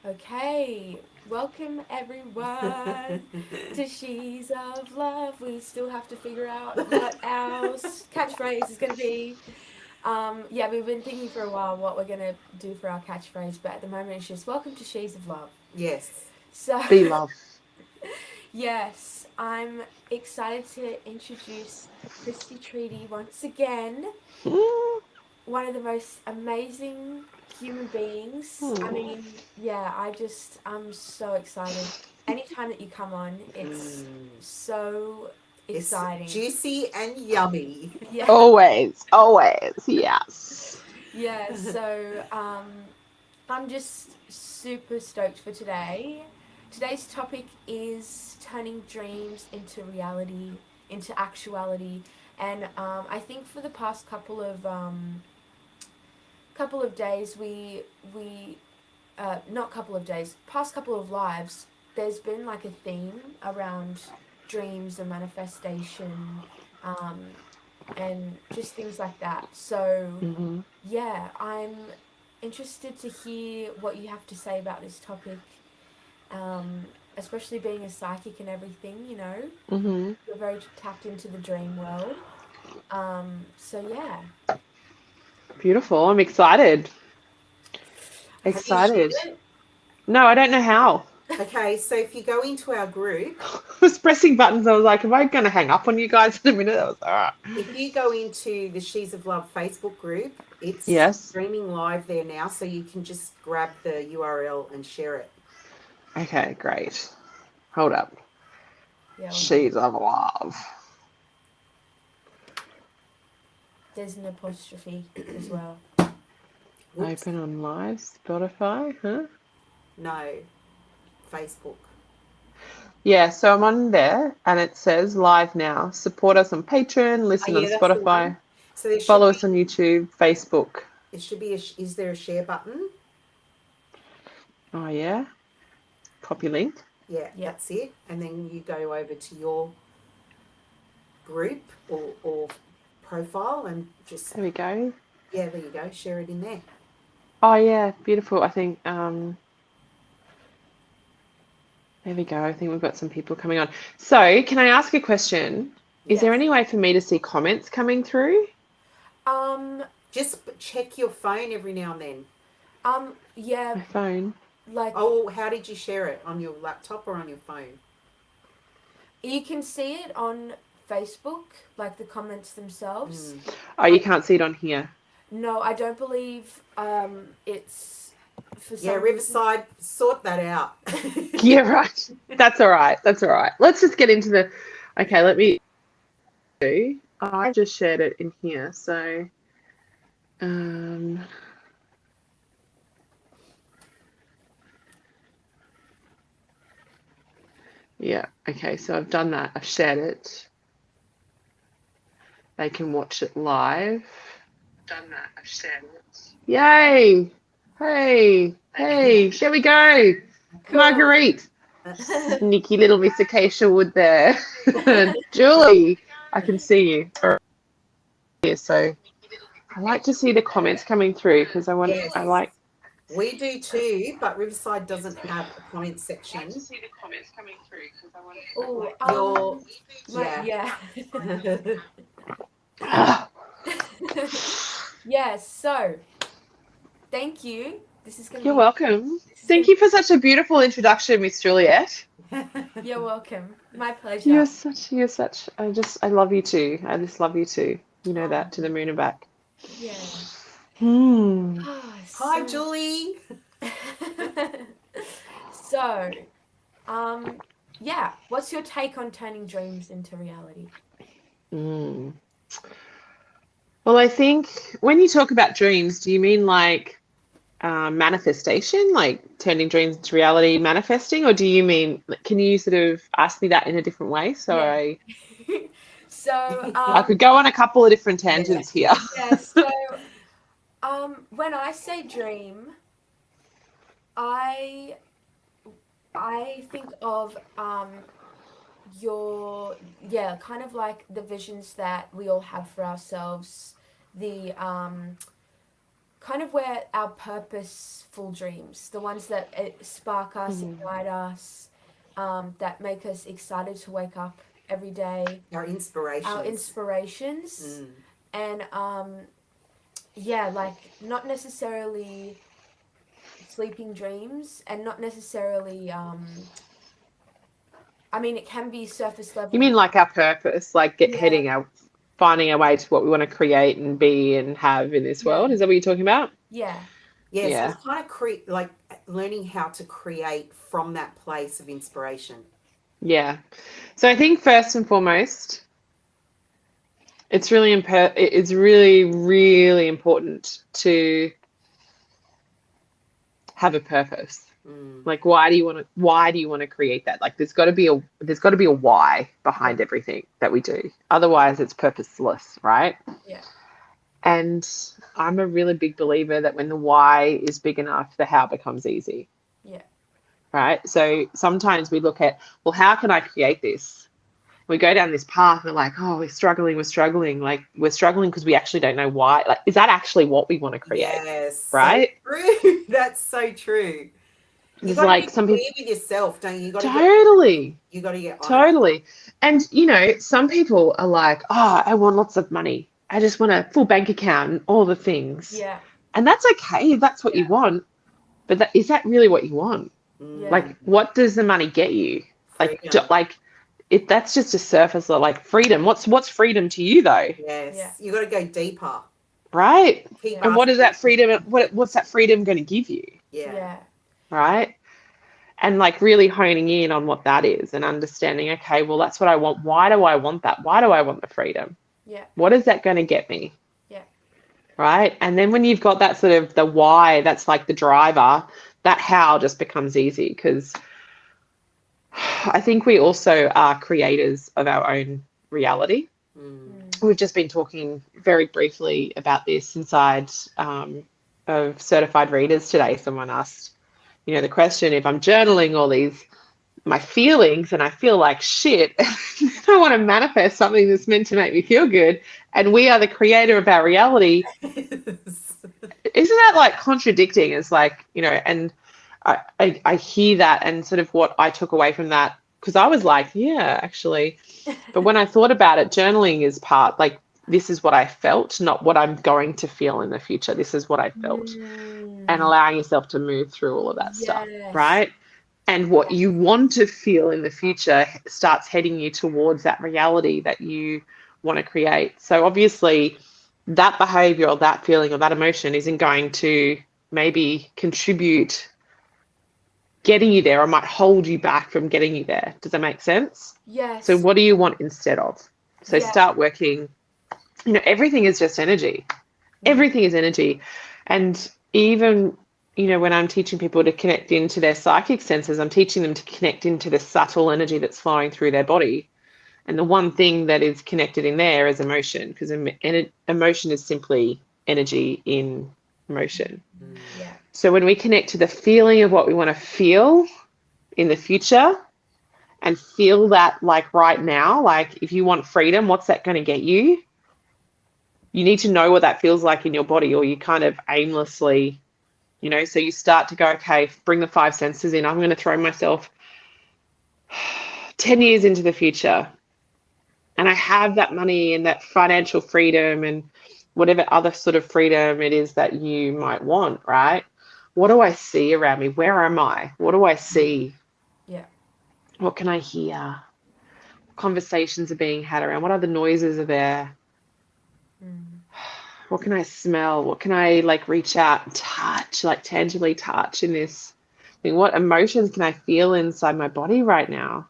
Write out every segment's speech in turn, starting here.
Okay, welcome everyone to She's of Love. We still have to figure out what our catchphrase is going to be. Yeah, we've been thinking for a while what we're going to do for our catchphrase, but at the moment it's just welcome to She's of Love. Yes. So, Be love. yes, I'm excited to introduce Kristy Trede once again. Mm. One of the most amazing human beings. I Oh. mean, yeah, I'm so excited. Anytime that you come on, it's so It's exciting. juicy and yummy. Yeah, Always, yes. yeah. So, I'm just super stoked for today. Today's topic is turning dreams into reality, into actuality, and I think for the past couple of days we not couple of days, past couple of lives, there's been like a theme around dreams and manifestation, um, and just things like that. So Hmm. yeah, I'm interested to hear what you have to say about this topic, um, especially being a psychic and everything. Hmm. You're very tapped into the dream world. So yeah. Beautiful. I'm excited. Have you shared Excited. it? No, I don't know how. Okay, so if you go into our group, I was pressing buttons. I was like, am I going to hang up on you guys in a minute? I was all right. if you go into the She's of Love Facebook group, it's Yes. streaming live there now, so you can just grab the URL and share it. Okay, great. Hold up. Yeah, She's of love. there's an apostrophe as well. Whoops. Open on live. Spotify, huh? No, Facebook. Yeah, so I'm on there and it says live now. Support us on Patreon, Oh, listen on yeah, that's the one. Spotify, So there should follow be, us on YouTube, Facebook. it should be, is there a share button? Oh, yeah. Copy link. Yeah, Yeah. that's it. And then you go over to your group or profile and just, There we go. yeah, there you go, share it in there. Oh, yeah, beautiful. I think, there we go. I think we've got some people coming on. So, can I ask a question? Is there Yes. any way for me to see comments coming through? Um, Just check your phone every now and then. yeah, My phone. like Oh, how did you share it? On your laptop or on your phone? you can see it on Facebook, like the comments themselves. Oh, you can't see it on here. No, I don't believe it's for Yeah, some reason. Riverside, sort that out. Yeah, right. That's all right. That's all right. Let's just get into the. Okay, let me. I just shared it in here. So, um, yeah. Okay, so I've done that. I've shared it. They can watch it live. Done that. I've shared it. Yay! Hey, hey, there we go. Cool. Marguerite. Sneaky little Miss Acacia Wood there. Julie, I can see you. All right, here, so I like to see the comments coming through because Yes, I like. we do too, but Riverside doesn't have a comment section. See the comments coming through because Oh, Your, yeah. yeah. Ah, Yes. So, thank you. This is gonna you're be. welcome. This is Thank gonna. you for such a beautiful introduction, Miss Juliet. You're welcome. My pleasure. You're such, I love you too. I just love you too. You know Oh, that to the moon and back. yeah. Hmm. Hi, So, Julie. so, um, yeah. What's your take on turning dreams into reality? Mm. Well, I think when you talk about dreams, do you mean like manifestation, like turning dreams into reality, manifesting, or do you mean, can you sort of ask me that in a different way? So Yeah. So, I could go on a couple of different Yeah. tangents here. yeah. So, when I say dream, I I think of your kind of like the visions that we all have for ourselves, the kind of where our purposeful dreams, the ones that spark us, ignite us, that make us excited to wake up every day. Our inspirations. Our inspirations. And yeah, like not necessarily sleeping dreams, and not necessarily I mean, it can be surface level. You mean like our purpose, like finding our way to what we want to create and be and have in this world? Is that what you're talking about? Yeah. Yeah, Yeah. so it's kind of like learning how to create from that place of inspiration. Yeah. So I think first and foremost, it's really really important to have a purpose. Like, why do you want to create that? Like, there's got to be a why behind everything that we do. Otherwise, it's purposeless, right? Yeah. And I'm a really big believer that when the why is big enough, the how becomes easy. Yeah. Right? So sometimes we look at, well, how can I create this? We go down this path and we're like, oh, we're struggling. Like, we're struggling because we actually don't know why. Like, is that actually what we want to create? Yes. Right? So true. That's so true. You got to be clear with yourself, don't you? You got to you got to get honest. Totally. And, you know, some people are like, oh, I want lots of money. I just want a full bank account and all the things. Yeah. And that's okay if that's what you want. But is that really what you want? Yeah. Like, what does the money get you? Like, if that's just a surface of like freedom, what's freedom to you though? Yes. Yeah. You got to go deeper. Right. Keep And what is that freedom? What's that freedom going to give you? Yeah. Right. And like really honing in on what that is and understanding, okay, well, that's what I want. Why do I want that? Why do I want the freedom? Yeah. What is that going to get me? Yeah. Right. And then when you've got that sort of the why, that's like the driver, that how just becomes easy, because I think we also are creators of our own reality. We've just been talking very briefly about this inside of certified readers today. Someone asked, you know, the question, if I'm journaling all these, my feelings, and I feel like shit, I want to manifest something that's meant to make me feel good, and we are the creator of our reality. Isn't that like contradicting? It's like, you know, and I hear that, and sort of what I took away from that, because I was like, yeah, actually. But when I thought about it, journaling is part, like, this is what I felt, not what I'm going to feel in the future. This is what I felt. And allowing yourself to move through all of that stuff, right? And what you want to feel in the future starts heading you towards that reality that you want to create. So obviously that behavior or that feeling or that emotion isn't going to maybe contribute getting you there, or might hold you back from getting you there. Does that make sense? Yes. So what do you want instead of? So start working. You know, everything is just energy. Everything is energy. And even, you know, when I'm teaching people to connect into their psychic senses, I'm teaching them to connect into the subtle energy that's flowing through their body. And the one thing that is connected in there is emotion, because emotion is simply energy in motion. Yeah. So when we connect to the feeling of what we want to feel in the future, and feel that like right now, like if you want freedom, what's that going to get you? You need to know what that feels like in your body, or you kind of aimlessly, you know, so you start to go, okay, bring the 5 senses in. I'm going to throw myself 10 years into the future, and I have that money and that financial freedom and whatever other sort of freedom it is that you might want, right? What do I see around me? Where am I? What do I see? Yeah. What can I hear? Conversations are being had around. What other noises are there? What can I smell? What can I like reach out and touch, like tangibly touch in this? I mean, what emotions can I feel inside my body right now?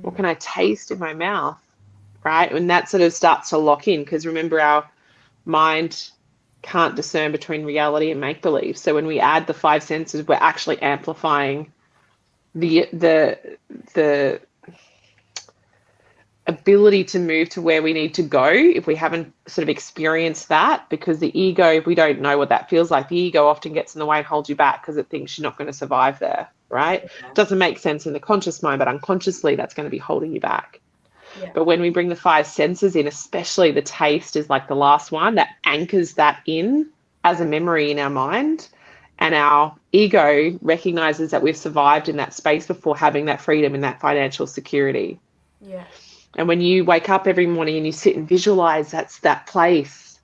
What can I taste in my mouth? Right? When that sort of starts to lock in, because remember, our mind can't discern between reality and make-believe. So when we add the 5 senses, we're actually amplifying the ability to move to where we need to go if we haven't sort of experienced that, because the ego, if we don't know what that feels like, the ego often gets in the way and holds you back because it thinks you're not going to survive there, right? Doesn't make sense in the conscious mind, but unconsciously that's going to be holding you back. But when we bring the 5 senses in, especially the taste is like the last one that anchors that in as a memory in our mind, and our ego recognizes that we've survived in that space before, having that freedom and that financial security. Yeah. And when you wake up every morning and you sit and visualize that's that place,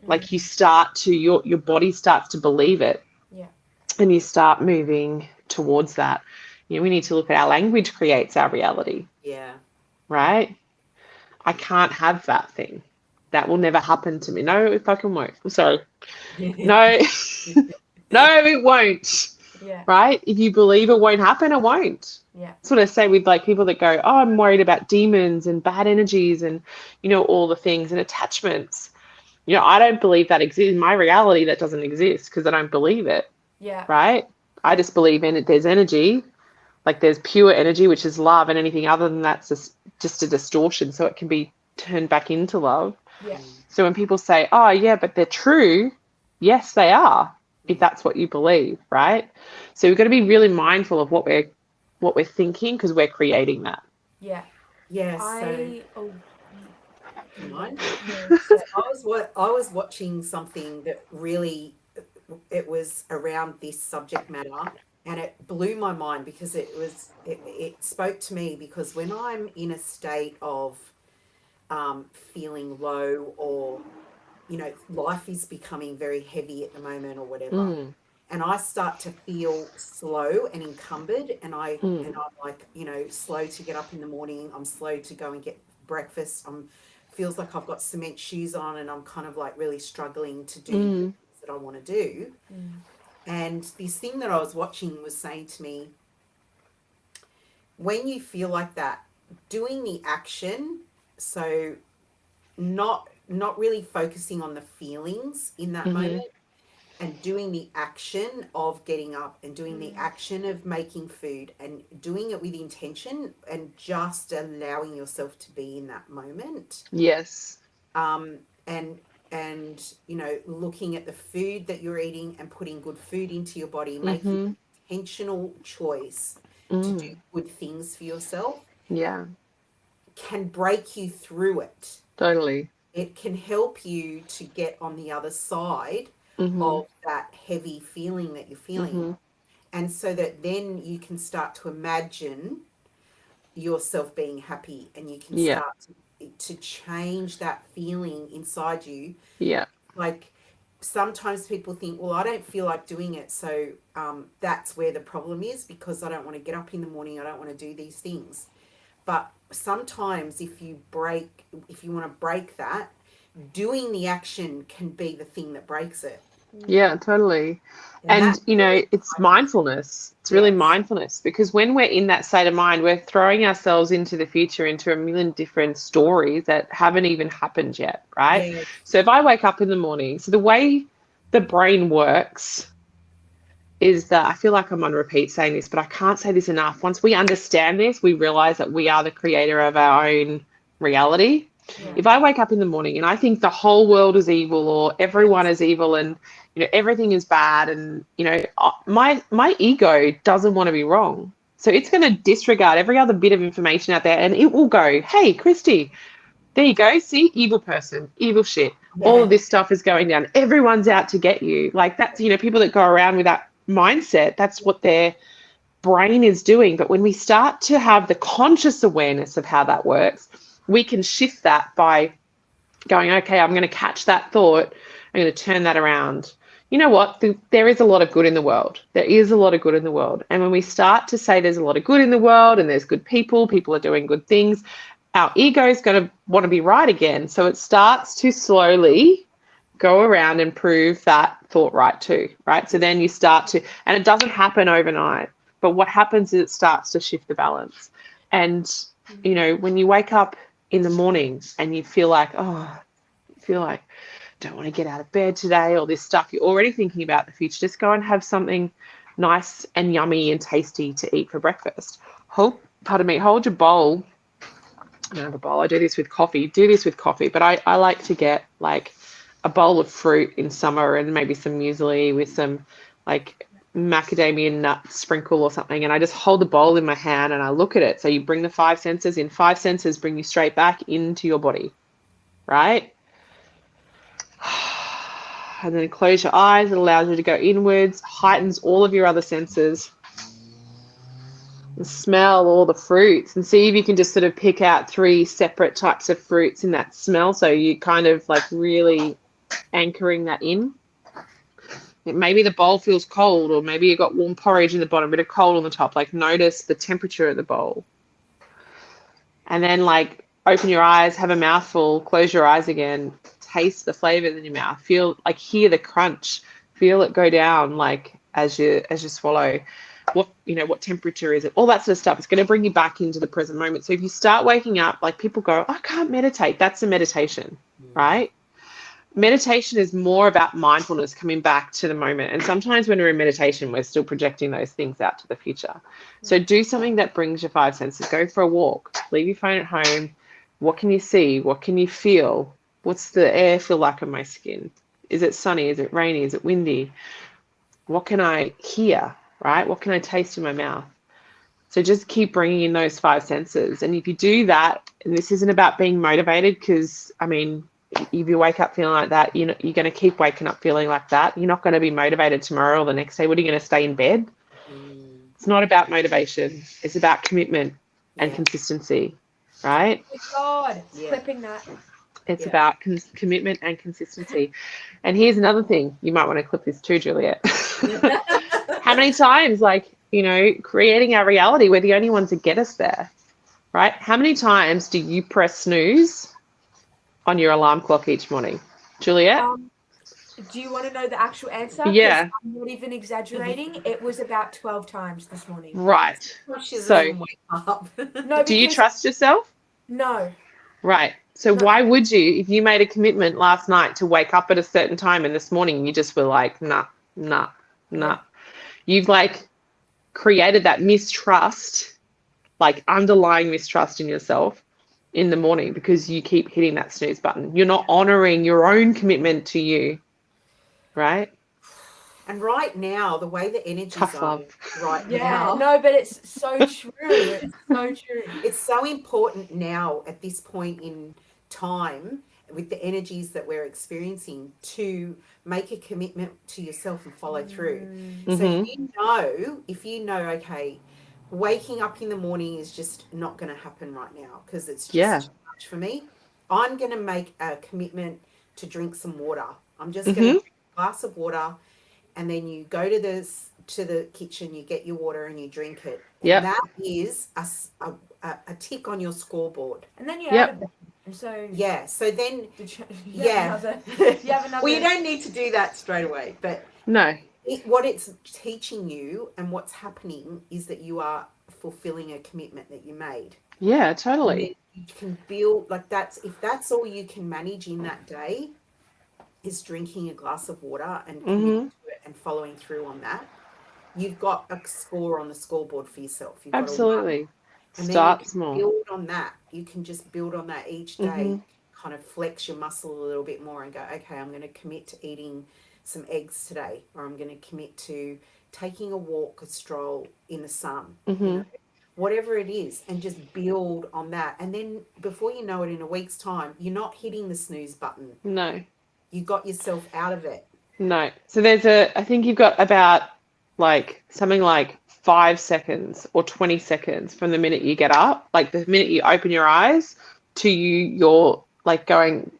like you start to, your body starts to believe it. Yeah. And you start moving towards that. You know, we need to look at our language creates our reality, Yeah. right? I can't have that thing. That will never happen to me. No, it fucking won't. I'm sorry. No, no, it won't. Yeah. Right? If you believe it won't happen, it won't. Yeah. That's what I say with like people that go, oh, I'm worried about demons and bad energies and, you know, all the things and attachments. You know, I don't believe that exists. In my reality, that doesn't exist because I don't believe it. Yeah. Right? I just believe in it. There's energy, like there's pure energy, which is love, and anything other than that's just a distortion. So it can be turned back into love. Yeah. So when people say, oh, yeah, but they're true, yes, they are, if that's what you believe, right? So we've got to be really mindful of what we're thinking because we're creating that. Yeah. Yeah. So Mine? so I was watching something that really, it was around this subject matter, and it blew my mind because it spoke to me, because when I'm in a state of feeling low, or you know, life is becoming very heavy at the moment or whatever, and I start to feel slow and encumbered, and I'm like, you know, slow to get up in the morning, I'm slow to go and get breakfast, feels like I've got cement shoes on, and I'm kind of like really struggling to do the things that I want to do. And this thing that I was watching was saying to me, when you feel like that, doing the action, so not really focusing on the feelings in that moment, and doing the action of getting up and doing the action of making food and doing it with intention and just allowing yourself to be in that moment. Yes. And you know, looking at the food that you're eating and putting good food into your body, making an intentional choice to do good things for yourself, Yeah. can break you through it. Totally. It can help you to get on the other side of that heavy feeling that you're feeling. And so that then you can start to imagine yourself being happy, and you can start to change that feeling inside you. Yeah. Like sometimes people think, well, I don't feel like doing it, so that's where the problem is, because I don't want to get up in the morning, I don't want to do these things. But sometimes if you want to break that, doing the action can be the thing that breaks it. Yeah, totally. And you know, it's mindfulness. It's really mindfulness, because when we're in that state of mind, we're throwing ourselves into the future, into a million different stories that haven't even happened yet, right? Yes. So if I wake up in the morning, so the way the brain works is that, I feel like I'm on repeat saying this, but I can't say this enough. Once we understand this, we realize that we are the creator of our own reality. Yeah. If I wake up in the morning and I think the whole world is evil, or everyone is evil, and you know, everything is bad, and you know, my ego doesn't want to be wrong, so it's going to disregard every other bit of information out there, and it will go, hey, Kristy, there you go, see, evil person, evil shit, all of this stuff is going down, everyone's out to get you. Like, that's, you know, people that go around with that mindset, that's what their brain is doing. But when we start to have the conscious awareness of how that works, we can shift that by going, okay, I'm going to catch that thought, I'm going to turn that around. You know what? There is a lot of good in the world. There is a lot of good in the world. And when we start to say there's a lot of good in the world and there's good people are doing good things, our ego is going to want to be right again. So it starts to slowly go around and prove that thought right too, right? So then you start to, and it doesn't happen overnight, but what happens is it starts to shift the balance. And, you know, when you wake up in the morning and you feel like, don't want to get out of bed today, or this stuff, you're already thinking about the future, just go and have something nice and yummy and tasty to eat for breakfast. Hold your bowl. I don't have a bowl. I do this with coffee. But I like to get like a bowl of fruit in summer, and maybe some muesli with some like macadamia nut sprinkle or something, and I just hold the bowl in my hand and I look at it. So you bring the 5 senses in. 5 senses bring you straight back into your body, right? And then close your eyes. It allows you to go inwards, heightens all of your other senses. And smell all the fruits and see if you can just sort of pick out 3 separate types of fruits in that smell. So you kind of like really anchoring that in. Maybe the bowl feels cold, or maybe you've got warm porridge in the bottom, a bit of cold on the top. Like notice the temperature of the bowl. And then like open your eyes, have a mouthful, close your eyes again, taste the flavors in your mouth, feel like, hear the crunch, feel it go down like as you swallow. What temperature is it? All that sort of stuff. It's going to bring you back into the present moment. So if you start waking up, like people go, I can't meditate. That's a meditation, right? Meditation is more about mindfulness, coming back to the moment. And sometimes when we're in meditation, we're still projecting those things out to the future. So do something that brings your 5 senses. Go for a walk. Leave your phone at home. What can you see? What can you feel? What's the air feel like on my skin? Is it sunny? Is it rainy? Is it windy? What can I hear, right? What can I taste in my mouth? So just keep bringing in those 5 senses. And if you do that, and this isn't about being motivated, because, I mean, if you wake up feeling like that, you're going to keep waking up feeling like that. You're not going to be motivated tomorrow or the next day. What are you going to stay in bed? It's not about motivation. It's about commitment and consistency, right? Oh God, clipping that. It's about commitment and consistency. And here's another thing. You might want to clip this too, Juliet. How many times, creating our reality, we're the only ones that get us there, right? How many times do you press snooze on your alarm clock each morning? Juliet? Do you want to know the actual answer? Yeah. I'm not even exaggerating. It was about 12 times this morning. Right. Well, she So- doesn't wake up. No, Do you because- trust yourself? No. Right. So No. why would you, if you made a commitment last night to wake up at a certain time and this morning you just were like, nah. You've created that mistrust, underlying mistrust in yourself in the morning because you keep hitting that snooze button. You're not honoring your own commitment to you, right? And right now, the way the energies Tough are love. right Yeah. now, No, but it's so true. It's so true. it's so important now at this point in time with the energies that we're experiencing to make a commitment to yourself and follow through. So if you know, okay, waking up in the morning is just not going to happen right now because it's just too much for me. I'm going to make a commitment to drink some water. I'm just going to drink a glass of water, and then you go to the kitchen, you get your water and you drink it. And that is a tick on your scoreboard. And then you're out of bed. And so so then you have another. Well, you don't need to do that straight away, but No. what it's teaching you and what's happening is that you are fulfilling a commitment that you made. Yeah, totally. You can build if that's all you can manage in that day is drinking a glass of water and committing to it and following through on that, you've got a score on the scoreboard for yourself. You've got Absolutely. and Start then small. build on that. You can just build on that each day, kind of flex your muscle a little bit more and go, okay, I'm going to commit to eating some eggs today, or I'm going to commit to taking a walk, a stroll in the sun, whatever it is, and just build on that. And then before you know it, in a week's time, you're not hitting the snooze button. No. You got yourself out of it. No. So I think you've got about something like 5 seconds or 20 seconds from the minute you get up, the minute you open your eyes to you're going,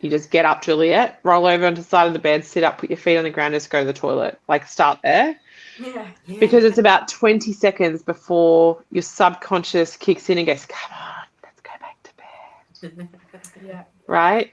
you just get up, Juliet, roll over onto the side of the bed, sit up, put your feet on the ground, just go to the toilet, start there. Yeah. Because it's about 20 seconds before your subconscious kicks in and goes, come on, let's go back to bed. Yeah. Right?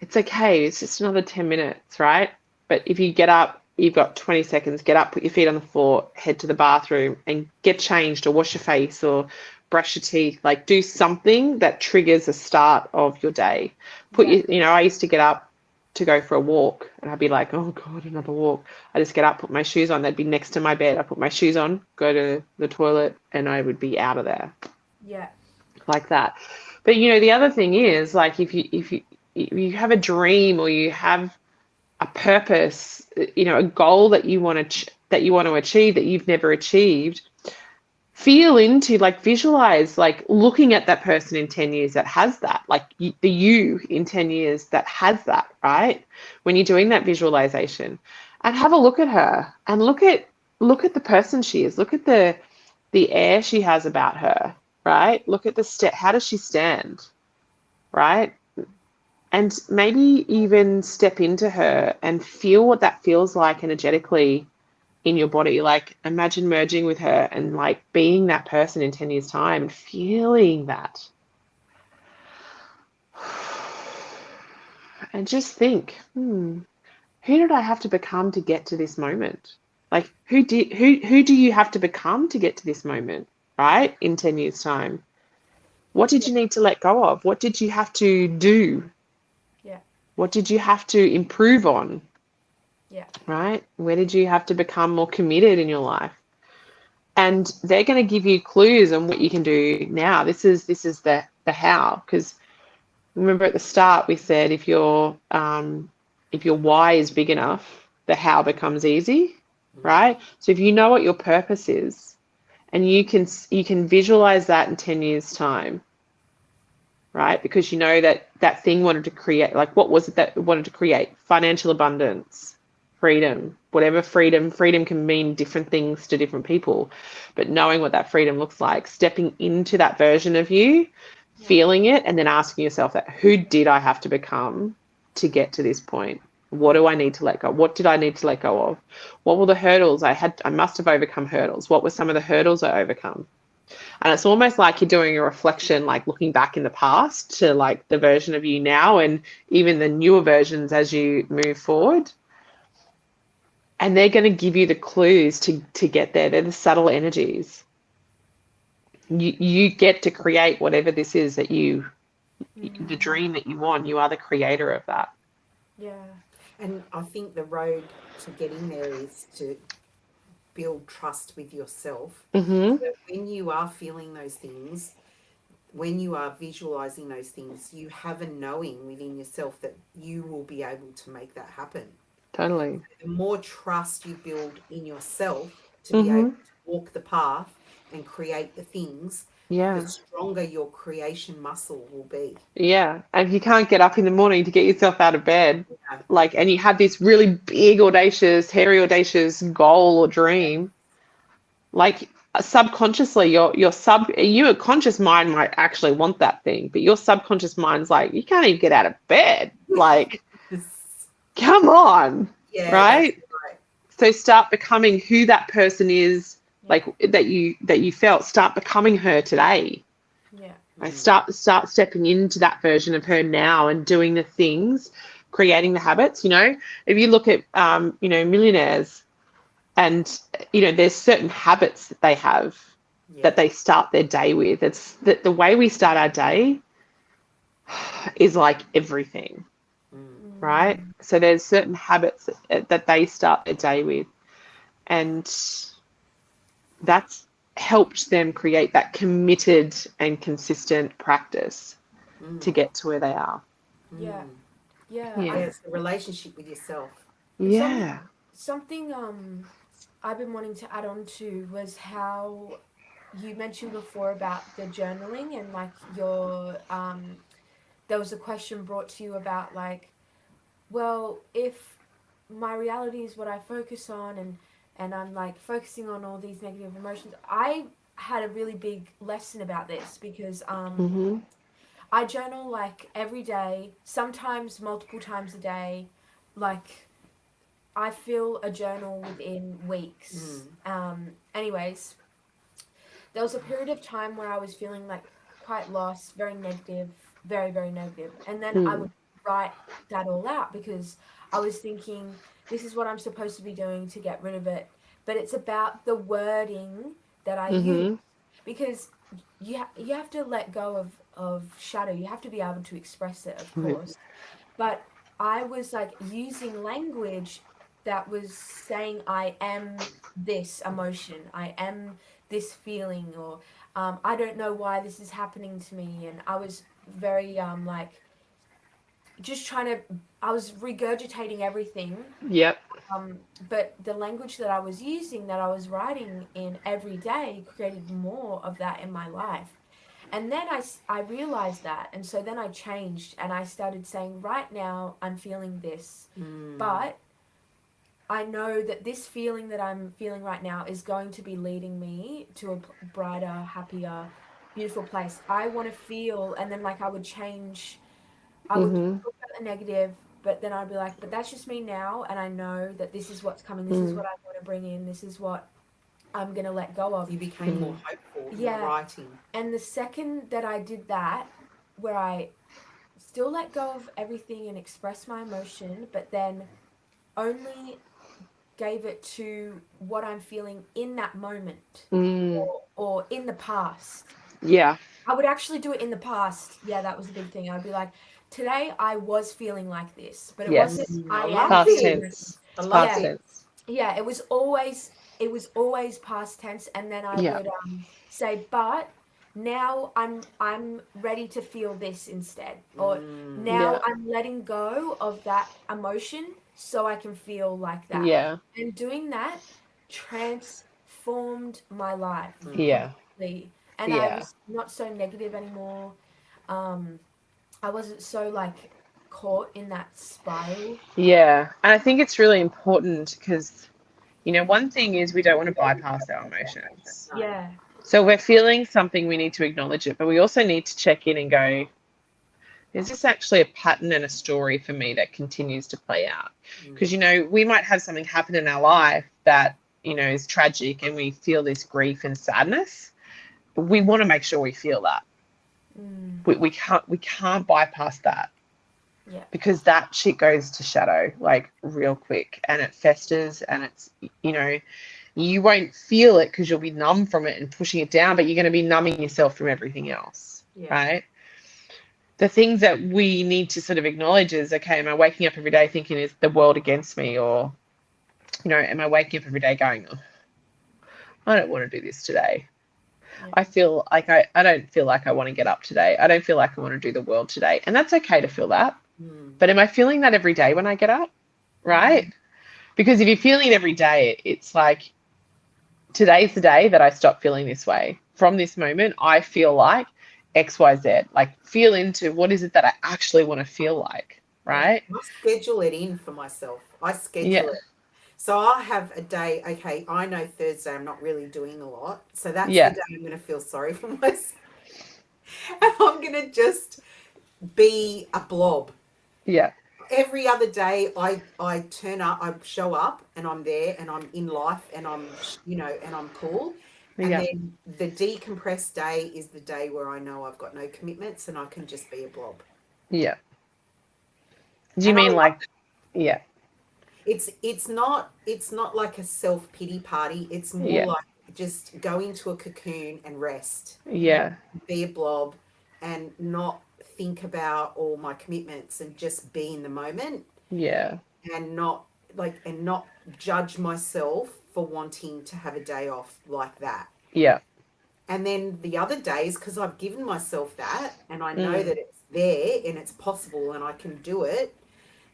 It's okay. It's just another 10 minutes, right? But if you get up, you've got 20 seconds, get up, put your feet on the floor, head to the bathroom and get changed or wash your face or brush your teeth, do something that triggers the start of your day. I used to get up to go for a walk and I'd be like, oh God, another walk. I just get up, put my shoes on. They'd be next to my bed. I put my shoes on, go to the toilet and I would be out of there. Yeah. Like that. But, the other thing is if you have a dream or you have a purpose, a goal that you want to achieve that you've never achieved, feel into, like, visualize, like, looking at that person in 10 years that has that, like, the you in 10 years that has that, right? When you're doing that visualization, and have a look at her, and look at the person she is. Look at the air she has about her, right? Look at the step. How does she stand, right? And maybe even step into her and feel what that feels like energetically in your body. Like, imagine merging with her and, like, being that person in 10 years' time and feeling that. And just think, who did I have to become to get to this moment? Like, who do you have to become to get to this moment, right? In 10 years' time. What did you need to let go of? What did you have to do? Yeah. What did you have to improve on? Yeah. Right? Where did you have to become more committed in your life? And they're going to give you clues on what you can do now. This is the how, because remember at the start we said if your why is big enough, the how becomes easy, right? So if you know what your purpose is, and you can visualize that in 10 years time, right? Because you know that thing wanted to create, like, what was it that it wanted to create? Financial abundance, freedom, whatever freedom can mean different things to different people, but knowing what that freedom looks like, stepping into that version of you, feeling it, and then asking yourself that, who did I have to become to get to this point? What do I need to let go? What did I need to let go of? What were the hurdles I must have overcome hurdles? What were some of the hurdles I overcome? And it's almost like you're doing a reflection, like looking back in the past to, like, the version of you now and even the newer versions as you move forward. And they're going to give you the clues to get there. They're the subtle energies. You get to create whatever this is that the dream that you want. You are the creator of that. Yeah. And I think the road to getting there is to build trust with yourself. Mm-hmm. So when you are feeling those things, when you are visualizing those things, you have a knowing within yourself that you will be able to make that happen. Totally. The more trust you build in yourself to be able Mm-hmm. to walk the path and create the things, the Yeah. stronger your creation muscle will be. Yeah. And if you can't get up in the morning to get yourself out of bed, Yeah. like, and you have this really big, audacious, hairy, audacious goal or dream, like, subconsciously your conscious mind might actually want that thing, but your subconscious mind's like, you can't even get out of bed, like, come on, Yeah, that's right? right. So start becoming who that person is, like, that you felt. Start becoming her today. Yeah. Right? Start stepping into that version of her now and doing the things, creating the habits. If you look at millionaires, and there's certain habits that they have that they start their day with. It's that the way we start our day is like everything, right? So there's certain habits that they start their day with, and that's helped them create that committed and consistent practice to get to where they are. Yeah. Yeah. Yeah, Yeah. it's the relationship with yourself. Something Yeah. something I've been wanting to add on to was how you mentioned before about the journaling and, like, your there was a question brought to you about, like, well, if my reality is what I focus on, and I'm, like, focusing on all these negative emotions. I had a really big lesson about this because Mm-hmm. I journal, like, every day, sometimes multiple times a day. Like, I fill a journal within weeks. Anyways, there was a period of time where I was feeling, like, quite lost, very negative, very, very negative. And then I would write that all out because I was thinking, this is what I'm supposed to be doing to get rid of it. But it's about the wording that I use, Mm-hmm. because you have to let go of shadow. You have to be able to express it, of course. But I was, like, using language that was saying, I am this emotion, I am this feeling, or I don't know why this is happening to me. And I was very, like, just trying to, I was regurgitating everything Yep. But the language that I was using, that I was writing in every day, created more of that in my life. And then I realized that. And so then I changed and I started saying, right now, I'm feeling this. But I know that this feeling that I'm feeling right now is going to be leading me to a brighter, happier, beautiful place. I want to feel, and then like I would change, I would talk about the negative, but then I'd be like, but that's just me now, and I know that this is what's coming, this is what I want to bring in, this is what I'm going to let go of. You became more hopeful in the Yeah. writing. And the second that I did that, where I still let go of everything and express my emotion, but then only gave it to what I'm feeling in that moment or in the past. Yeah. I would actually do it in the past. Yeah, that was a big thing. I'd be like, today I was feeling like this, but it Yes. wasn't I I love am Past feeling tense. this. I love Past Yeah. tense. Yeah, it was always past tense, and then I would say, but now I'm ready to feel this instead, or now I'm letting go of that emotion so I can feel like that. Yeah. And doing that transformed my life Yeah. completely, and I was not so negative anymore. I wasn't so like caught in that spiral. Yeah. And I think it's really important because, one thing is we don't want to bypass our emotions. Yeah. So we're feeling something, we need to acknowledge it, but we also need to check in and go, is this actually a pattern and a story for me that continues to play out? Because, we might have something happen in our life that, is tragic and we feel this grief and sadness. But we want to make sure we feel that. We can't bypass that. Yeah. Because that shit goes to shadow like real quick and it festers and it's, you won't feel it because you'll be numb from it and pushing it down, but you're going to be numbing yourself from everything else, right? The things that we need to sort of acknowledge is, okay, am I waking up every day thinking, is the world against me? Or, am I waking up every day going, oh, I don't want to do this today. I feel like I don't feel like I want to get up today. I don't feel like I want to do the world today. And that's okay to feel that. But am I feeling that every day when I get up? Right? Because if you're feeling it every day, it's like, today's the day that I stop feeling this way. From this moment, I feel like X, Y, Z. Like, feel into what is it that I actually want to feel like, right? I schedule it in for myself. I schedule it. So I'll have a day, okay, I know Thursday I'm not really doing a lot. So that's the day I'm going to feel sorry for myself. And I'm going to just be a blob. Yeah. Every other day I turn up, I show up and I'm there and I'm in life and I'm, and I'm cool. And then the decompressed day is the day where I know I've got no commitments and I can just be a blob. Yeah. Do you mean like, It's not like a self-pity party. It's more like just go into a cocoon and rest. Yeah. Be a blob and not think about all my commitments and just be in the moment. Yeah. And not judge myself for wanting to have a day off like that. Yeah. And then the other days, because I've given myself that and I know that it's there and it's possible and I can do it,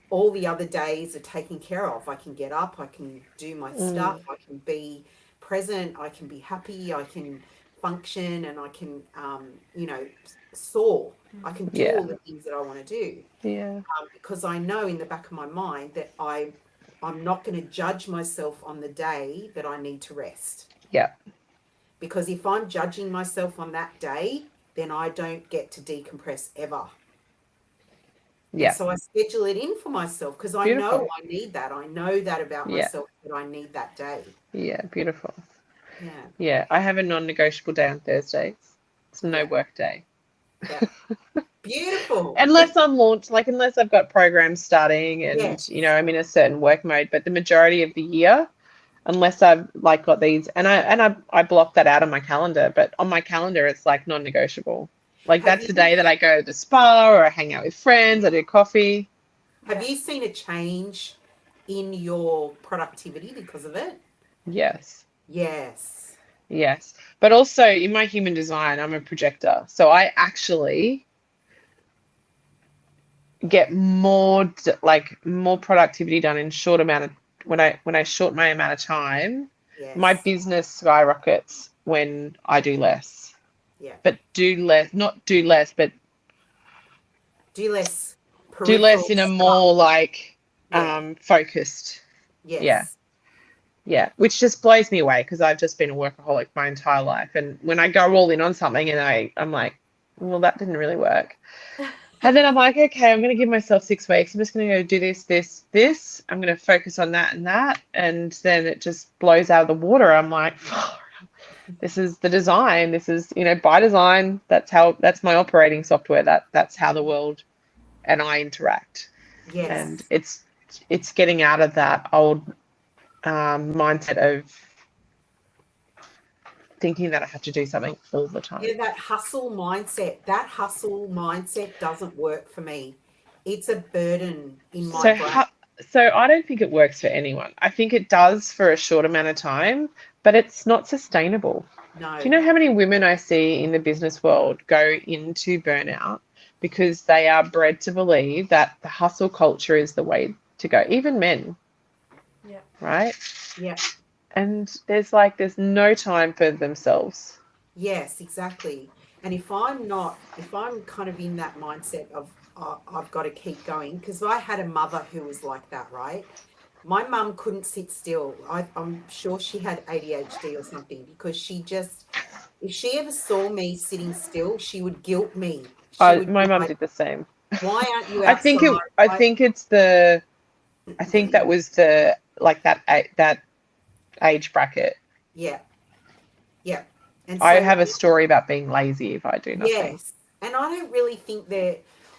all the other days are taken care of. I can get up, I can do my stuff, I can be present, I can be happy, I can function, and I can, soar. I can do all the things that I want to do. Yeah. Because I know in the back of my mind that I'm not going to judge myself on the day that I need to rest. Yeah. Because if I'm judging myself on that day, then I don't get to decompress ever. Yeah. And so I schedule it in for myself because I know I need that. I know that about myself, that I need that day. Yeah, beautiful. Yeah. Yeah, I have a non-negotiable day on Thursdays. It's no work day. Yeah. Beautiful. Unless I'm launched, unless I've got programs starting and, I'm in a certain work mode. But the majority of the year, unless I've got these, and I block that out on my calendar, but on my calendar, it's non-negotiable. That's the day that I go to the spa or I hang out with friends, I do coffee. Have you seen a change in your productivity because of it? Yes. Yes. Yes. But also in my human design, I'm a projector. So I actually get more productivity done in short amount of when I shorten my amount of time, my Yes. business skyrockets when I do less. Yeah. But do less, not do less, but Do less do less peripheral in a stuff. more like Yeah. focused. Yeah. Yes. Yeah, which just blows me away because I've just been a workaholic my entire life. And when I go all in on something and I'm like, well, that didn't really work. And then I'm like, okay, I'm going to give myself 6 weeks. I'm just going to go do this, this, this. I'm going to focus on that and that. And then it just blows out of the water. I'm like, this is the design. This is, by design. That's my operating software. That's how the world and I interact. And Yes. it's getting out of that old mindset of thinking that I have to do something all the time. Yeah, that hustle mindset doesn't work for me. It's a burden in my brain. So I don't think it works for anyone. I think it does for a short amount of time, but it's not sustainable. No. Do you know how many women I see in the business world go into burnout because they are bred to believe that the hustle culture is the way to go? Even men. Yeah. Right? Yeah. And there's no time for themselves. Yes, exactly. And if I'm kind of in that mindset of I've got to keep going, because I had a mother who was like that, right? My mum couldn't sit still. I'm sure she had ADHD or something because if she ever saw me sitting still, she would guilt me. She would My be mum like, did the same. why aren't you I think outside? I think that was that age bracket. Yeah. Yeah. And I so, have a story about being lazy if I do nothing. yes. And I don't really think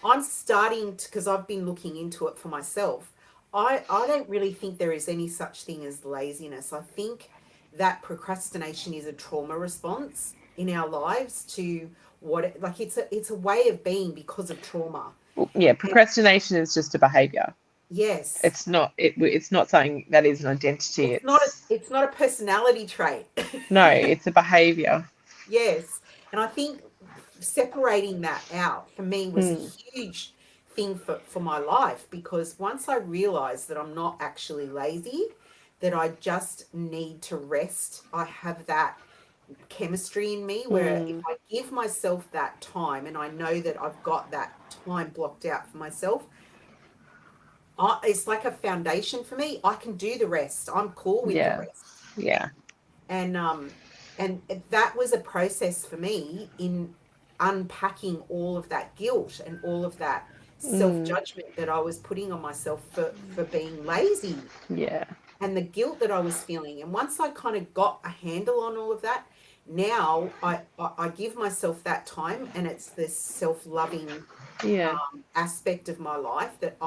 I'm starting to, because I've been looking into it for myself. I don't really think there is any such thing as laziness. I think that procrastination is a trauma response in our lives to it's a way of being because of trauma. Yeah, procrastination is just a behavior. Yes. It's not something that is an identity. It's not a personality trait. No, it's a behavior. Yes. And I think separating that out for me was a huge thing for my life, because once I realized that I'm not actually lazy, that I just need to rest, I have that chemistry in me where if I give myself that time and I know that I've got that time blocked out for myself, it's like a foundation for me. I can do the rest. I'm cool with the rest. Yeah. And that was a process for me in unpacking all of that guilt and all of that self-judgment that I was putting on myself for being lazy. Yeah. And the guilt that I was feeling. And once I kind of got a handle on all of that, now I give myself that time, and it's this self-loving aspect of my life that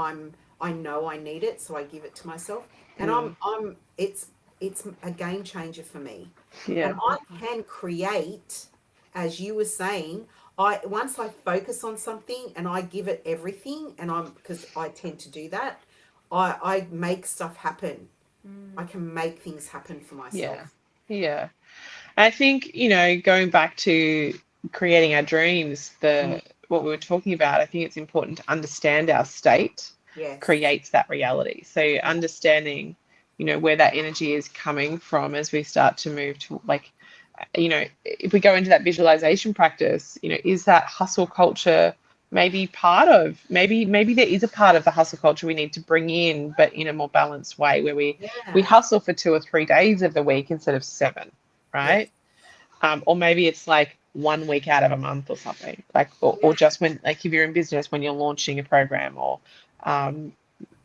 I know I need it, so I give it to myself. And it's a game changer for me. Yeah. And I can create, as you were saying, once I focus on something and I give it everything, and because I tend to do that, I make stuff happen. I can make things happen for myself. Yeah. I think, going back to creating our dreams, what we were talking about, I think it's important to understand our state creates that reality. So understanding, where that energy is coming from as we start to move to if we go into that visualization practice, is that hustle culture maybe there is a part of the hustle culture we need to bring in, but in a more balanced way, where we hustle for 2 or 3 days of the week instead of 7, right? Or maybe it's like 1 week out of a month or something, or just when, if you're in business, when you're launching a program or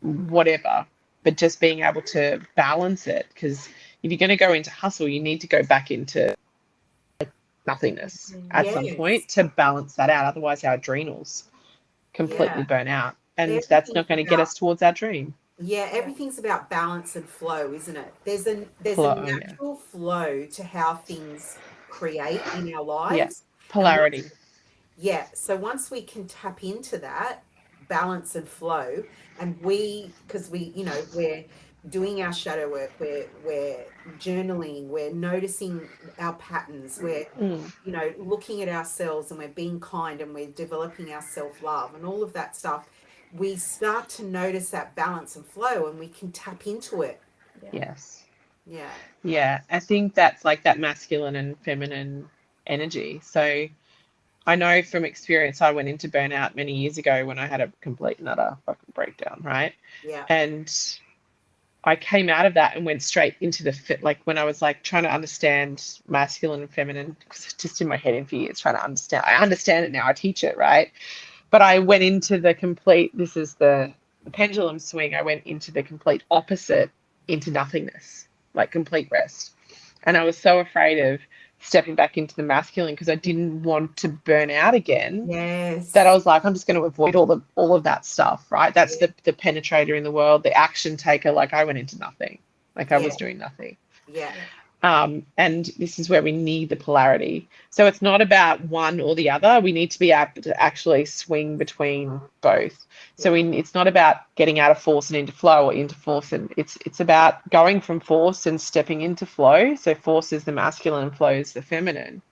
whatever, but just being able to balance it, because if you're going to go into hustle, you need to go back into nothingness at some point to balance that out. Otherwise our adrenals completely burn out, and that's not going to get us towards our dream. Everything's about balance and flow, isn't it? There's a natural flow to how things create in our lives. Polarity. So once we can tap into that balance and flow, and because we're doing our shadow work, we're journaling, we're noticing our patterns, we're looking at ourselves, and we're being kind, and we're developing our self-love and all of that stuff, we start to notice that balance and flow, and we can tap into it. Yes. Yeah. Yeah. I think that's like that masculine and feminine energy. So I know from experience, I went into burnout many years ago when I had a complete and utter fucking breakdown, right? Yeah. And I came out of that and went straight into the fit, like when I was like trying to understand masculine and feminine, because it's just in my head in for years trying to understand. I understand it now, I teach it, right? But I went into the complete, this is the pendulum swing, I went into the complete opposite, into nothingness, like complete rest. And I was so afraid of stepping back into the masculine because I didn't want to burn out again, that I Yes. was like, I'm just going to avoid all of that stuff, right? That's the penetrator in the world, the action taker. Like I went into nothing, like I Yeah. was doing nothing. Yeah. And this is where we need the polarity. So it's not about one or the other. We need to be able to actually swing between both. So it's not about getting out of force and into flow, or into force, and it's about going from force and stepping into flow. So force is the masculine and flow is the feminine,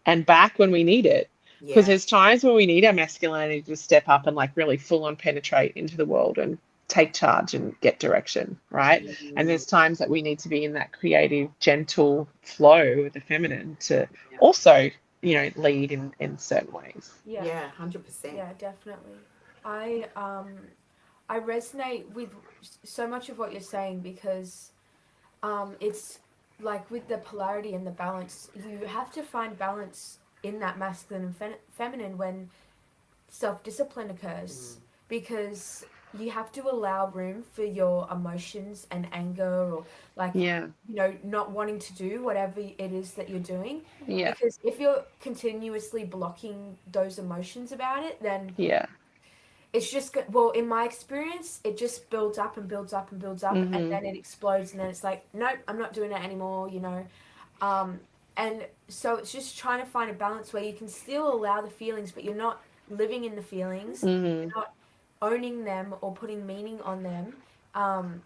and back when we need it. Because Yeah. there's times when we need our masculinity to step up and like really full on penetrate into the world and take charge and get direction, right? And there's times that we need to be in that creative, gentle flow with the feminine to also, lead in certain ways. Yeah. Yeah. 100%. Yeah, definitely. I resonate with so much of what you're saying because it's like with the polarity and the balance, you have to find balance in that masculine and feminine when self-discipline occurs, because you have to allow room for your emotions and anger, or like Yeah. not wanting to do whatever it is that you're doing, Yeah. because if you're continuously blocking those emotions about it, then Yeah. it's just well, in my experience, it just builds up and builds up and builds up, and then it explodes, and then it's like, nope, I'm not doing that anymore, and so it's just trying to find a balance where you can still allow the feelings, but you're not living in the feelings, you're not owning them or putting meaning on them, and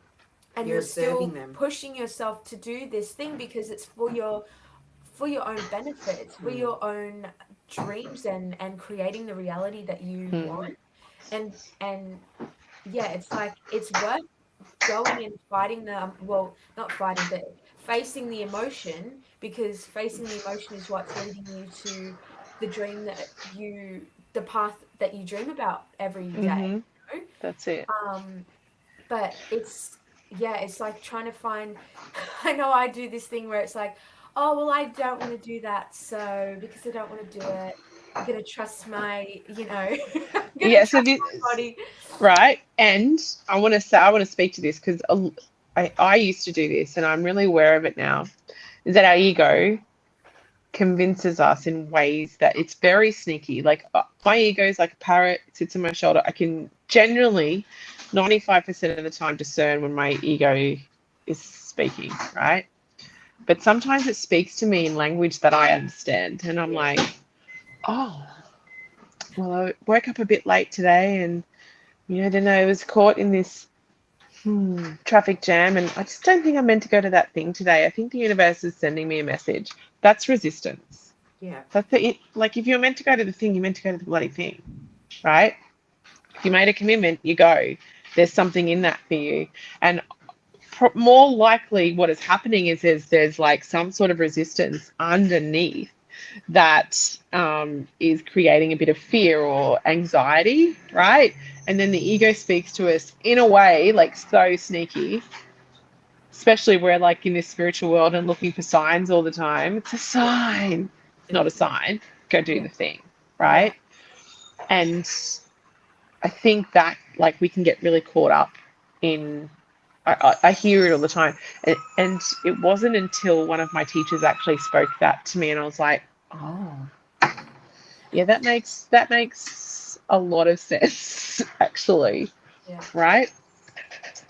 You're you're still observing them. pushing yourself to do this thing because it's for your own benefit, it's for your own dreams and creating the reality that you want, and yeah, it's like it's worth going and fighting the well, not fighting, but facing the emotion, because facing the emotion is what's leading you to the dream that the path that you dream about every day, you know? That's it. But it's like trying to find I know I do this thing where it's like, oh well, I don't want to do that, so because I don't want to do it, I'm gonna trust my I'm gonna Yeah. So trust this, my body. right. And I want to speak to this because I used to do this and I'm really aware of it now, is that our ego convinces us in ways that it's very sneaky. Like my ego is like a parrot, it sits on my shoulder. I can generally 95% of the time discern when my ego is speaking, right? But sometimes it speaks to me in language that I understand. And I'm like, oh, well, I woke up a bit late today and, then I was caught in this traffic jam and I just don't think I'm meant to go to that thing today. I think the universe is sending me a message. That's resistance. Yeah. That's it. Like if you're meant to go to the thing, you're meant to go to the bloody thing, right? If you made a commitment, you go. There's something in that for you. And more likely what is happening is there's like some sort of resistance underneath that is creating a bit of fear or anxiety, right? And then the ego speaks to us in a way like so sneaky, especially we're like in this spiritual world and looking for signs all the time. It's a sign. It's not a sign. Go do the thing, Yeah. right? And I think that like we can get really caught up in. I hear it all the time, and it wasn't until one of my teachers actually spoke that to me, and I was like, oh, yeah, that makes a lot of sense, actually, Yeah. right?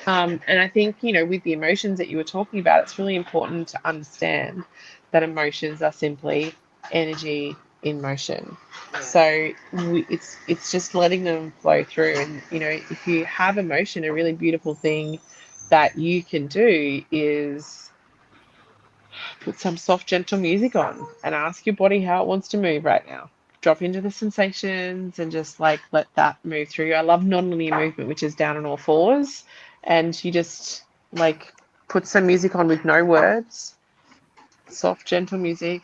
And I think, with the emotions that you were talking about, it's really important to understand that emotions are simply energy in motion. Yeah. So it's just letting them flow through. And, if you have emotion, a really beautiful thing that you can do is put some soft, gentle music on and ask your body how it wants to move right now. Drop into the sensations and just like let that move through you. I love non-linear movement, which is down on all fours. And you just like put some music on with no words, soft, gentle music,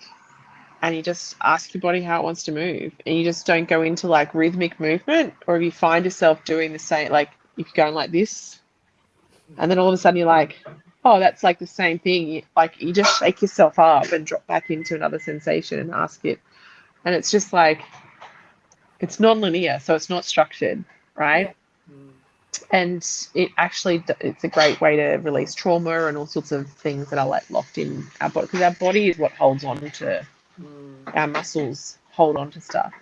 and you just ask your body how it wants to move. And you just don't go into like rhythmic movement, or if you find yourself doing the same, like if you're going like this, and then all of a sudden you're like, oh, that's like the same thing. Like you just shake yourself up and drop back into another sensation and ask it. And it's just like, it's non-linear, so it's not structured, right? Yeah. And it's a great way to release trauma and all sorts of things that are like locked in our body, because our body is what holds on to our muscles, hold on to stuff.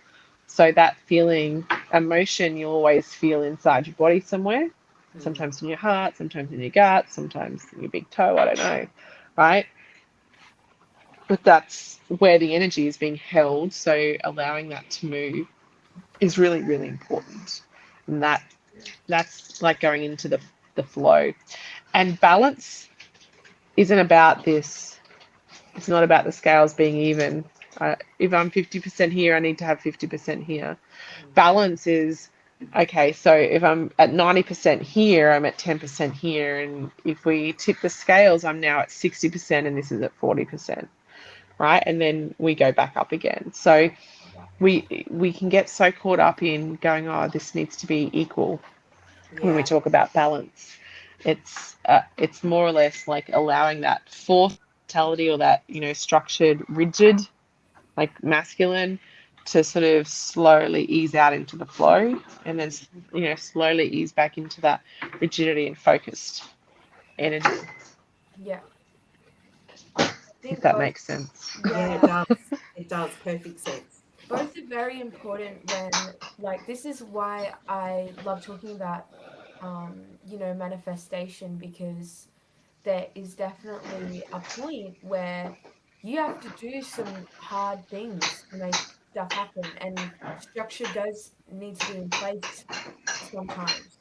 So that feeling, emotion, you always feel inside your body somewhere. Sometimes in your heart, sometimes in your gut, sometimes in your big toe, I don't know, right? But that's where the energy is being held, so allowing that to move is really, really important. And that's like going into the flow. And balance isn't about this. It's not about the scales being even. If I'm 50% here, I need to have 50% here. Balance is, okay, so if I'm at 90% here, I'm at 10% here. And if we tip the scales, I'm now at 60% and this is at 40%, right? And then we go back up again. So we can get so caught up in going, oh, this needs to be equal when we talk about balance. It's more or less like allowing that force mentality, or that, structured, rigid, like masculine, to sort of slowly ease out into the flow, and then slowly ease back into that rigidity and focused energy. Yeah. If that makes sense. Yeah, it does. It does. Perfect sense. Both are very important when, like, this is why I love talking about, manifestation, because there is definitely a point where you have to do some hard things to make stuff happen, and structure does need to be in place sometimes,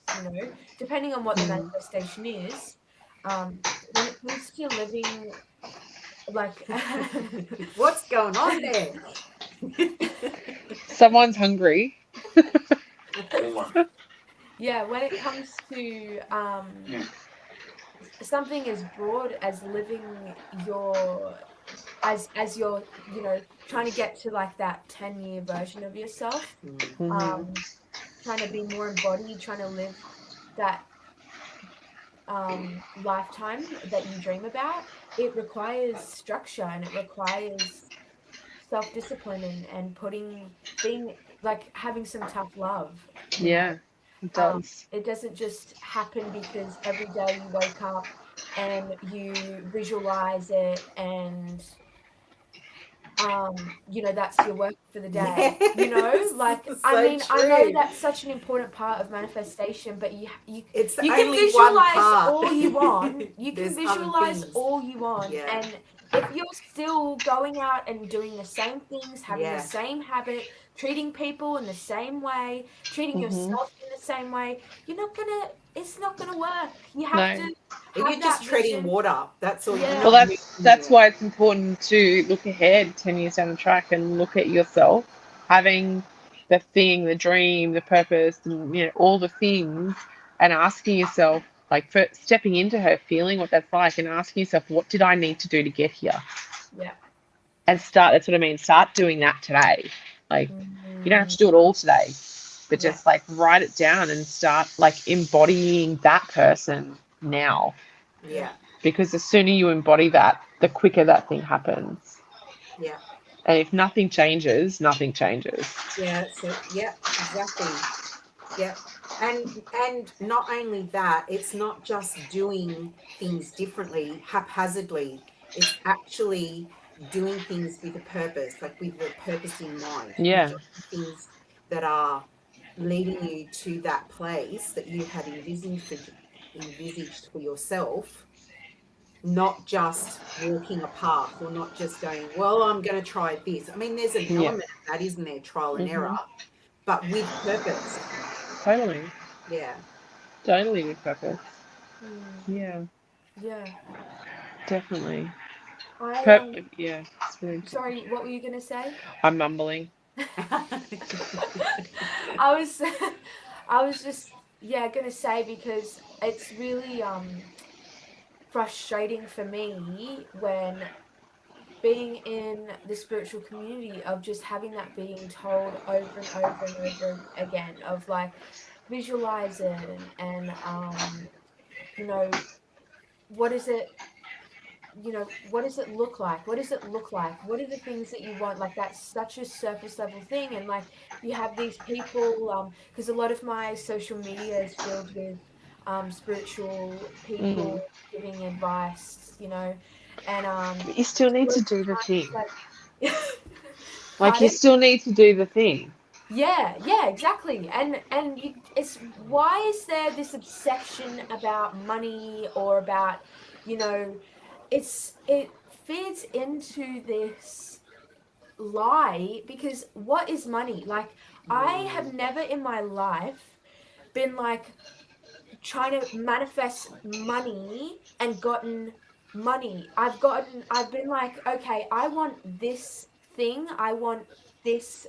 depending on what the manifestation is. When it comes to living, like, What's going on there? Someone's hungry. yeah, when it comes to something as broad as living your as you're trying to get to like that 10-year version of yourself, trying to be more embodied, trying to live that lifetime that you dream about, it requires structure, and it requires self-discipline, and being like having some tough love. Yeah, it does. It doesn't just happen because every day you wake up and you visualize it, and that's your work for the day. Yes, Like, so I mean, I know true. that's such an important part of manifestation, but It's you can only one visualize part. all you want. You can There's other visualize things. all you want, Yeah. and if you're still going out and doing the same things, having Yeah. the same habit, treating people in the same way, treating yourself in the same way, it's not gonna work. You have No. to You're have just that treading vision. water. That's all. Yeah. You're Well, not moving that's anywhere. why it's important to look ahead 10 years down the track and look at yourself having the thing, the dream, the purpose, and all the things, and asking yourself, like, for stepping into her, feeling what that's like, and asking yourself, what did I need to do to get here? Yeah. And that's what I mean. Start doing that today. Like, you don't have to do it all today, but just like write it down and start like embodying that person now. Yeah. Because the sooner you embody that, the quicker that thing happens. Yeah. And if nothing changes, nothing changes. Yeah. So yeah, exactly. Yeah. And not only that, it's not just doing things differently, haphazardly. It's actually doing things with a purpose, like with the purpose in mind. You're Yeah. doing things that are leading you to that place that you had envisaged for yourself, not just walking a path, or not just going, well, I'm going to try this. I mean, there's an Yeah. element of that, isn't there? Trial and error, but with purpose. Totally. Yeah. Totally with purpose. Yeah. Yeah. Definitely. I Yeah. It's really sorry, what were you gonna say? I'm mumbling. I was I was just gonna say, because it's really frustrating for me when being in the spiritual community of just having that being told over and over and over again of like visualize it and you know what is it, what does it look like, what does it look like, what are the things that you want, like that's such a surface level thing. And like you have these people, because a lot of my social media is filled with spiritual people Mm. giving advice, and But you still a need lot to of do the thing. times, like Like, you pardon. still need to do the thing. Yeah, exactly. And it's why is there this obsession about money or about, you know, it feeds into this lie because what is money? Like I have never in my life been like trying to manifest money and gotten money. I've been like, okay, I want this thing. I want this.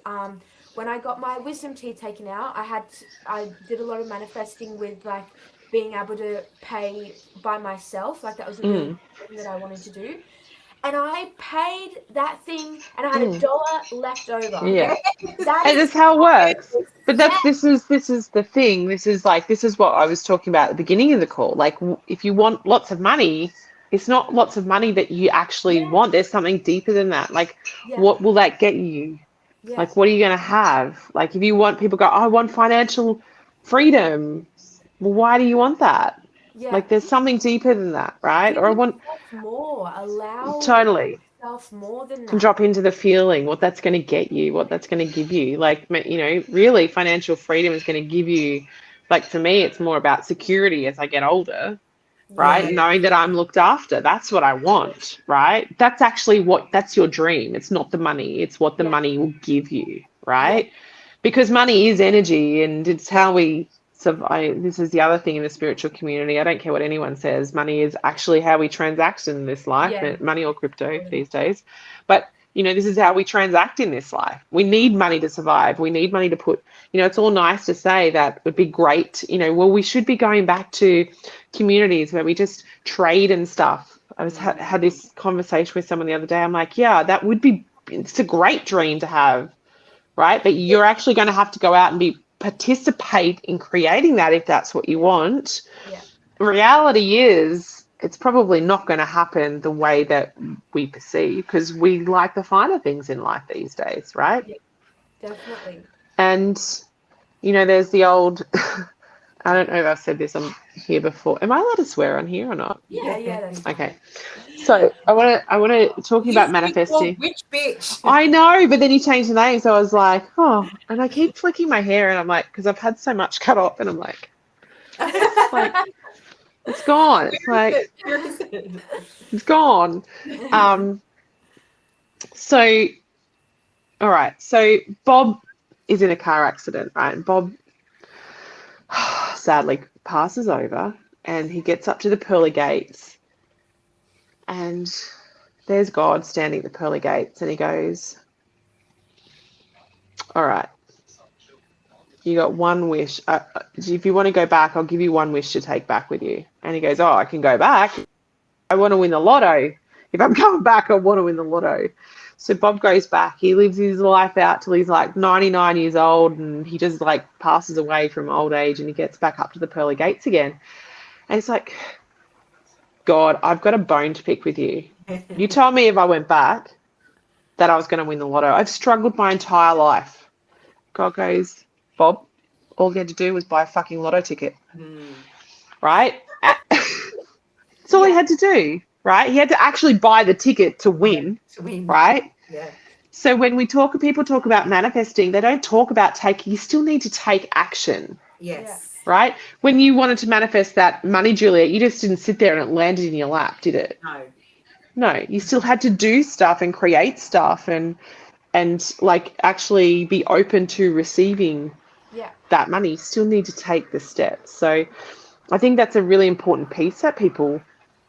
When I got my wisdom teeth taken out, I did a lot of manifesting with like being able to pay by myself. Like that was a really Mm. big thing that I wanted to do. And I paid that thing and I had Mm. $1 left over. Yeah. That And is that's how it works. But yeah, this is the thing. This is what I was talking about at the beginning of the call. Like, if you want lots of money, it's not lots of money that you actually yeah, want. There's something deeper than that. Like, yeah, what will that get you? yeah, Like, what are you going to have? Like, if you want, people go, I want financial freedom. Well, why do you want that? yeah. Like, there's something deeper than that, right? Give Or I want, yourself more. Allow totally, yourself more than and that. drop into the feeling, what that's going to get you, what that's going to give you. Like, really financial freedom is going to give you, like, for me, it's more about security as I get older, right? Yeah, Yeah. Knowing that I'm looked after. That's what I want, right? That's your dream. It's not the money, it's what the yeah, money will give you, yeah, right? Because money is energy, and it's how we survive. This is the other thing in the spiritual community. I don't care what anyone says. Money is actually how we transact in this life, yeah. money or crypto Totally. these days. But this is how we transact in this life. We need money to survive. We need money to put. It's all nice to say that would be great. Well, we should be going back to communities where we just trade and stuff. I had this conversation with someone the other day. I'm like, yeah, that would be. It's a great dream to have, right? But Yeah, you're actually going to have to go out and participate in creating that if that's what you want. yeah, Reality is, it's probably not going to happen the way that we perceive, because we like the finer things in life these days, right? yeah, definitely. And there's the old. I don't know if I've said this on here before. Am I allowed to swear on here or not? Yeah, that's fine. Okay. So I want to talking about You've been called manifesting. witch bitch. I know, but then you changed the name, so I was like, oh, and I keep flicking my hair, and I'm like, because I've had so much cut off, and I'm like, it's gone. It's like, Where is it? it's gone. So, all right. So Bob is in a car accident, right? And Bob sadly passes over, and he gets up to the pearly gates, and there's God standing at the pearly gates, and he goes, all right, you got one wish. If you want to go back, I'll give you one wish to take back with you. And he goes, oh, I can go back. I want to win the lotto. If I'm coming back, I want to win the lotto. So Bob goes back. He lives his life out till he's like 99 years old, and he just like passes away from old age, and he gets back up to the pearly gates again. And it's like, God, I've got a bone to pick with you. You told me if I went back that I was going to win the lotto. I've struggled my entire life. God goes, Bob, all you had to do was buy a fucking lotto ticket, right? That's all he had to do, right? He had to actually buy the ticket to win, To win. right? Yeah. So when people talk about manifesting, they don't talk about taking. You still need to take action, Yes. right? When you wanted to manifest that money, Juliet, you just didn't sit there and it landed in your lap, did it? No. No, you still had to do stuff and create stuff and like actually be open to receiving Yeah, that money. You still need to take the steps. So I think that's a really important piece that people,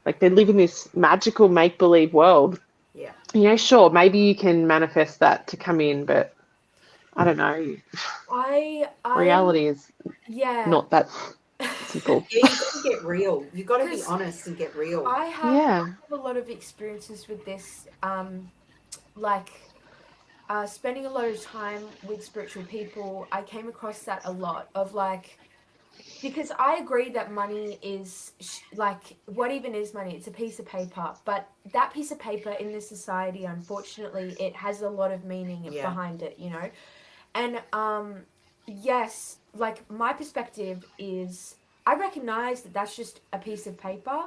like, they live in this magical make-believe world. Yeah. Sure, maybe you can manifest that to come in, but I don't know. I Reality is yeah. not that simple. Yeah, you got to get real. You got to be 'Cause honest and get real. I have Yeah. a lot of experiences with this, like spending a lot of time with spiritual people. I came across that a lot of like, because I agree that money is like, what even is money? It's a piece of paper, but that piece of paper in this society, unfortunately, it has a lot of meaning Yeah. behind it, you know? And yes, like my perspective is I recognize that that's just a piece of paper.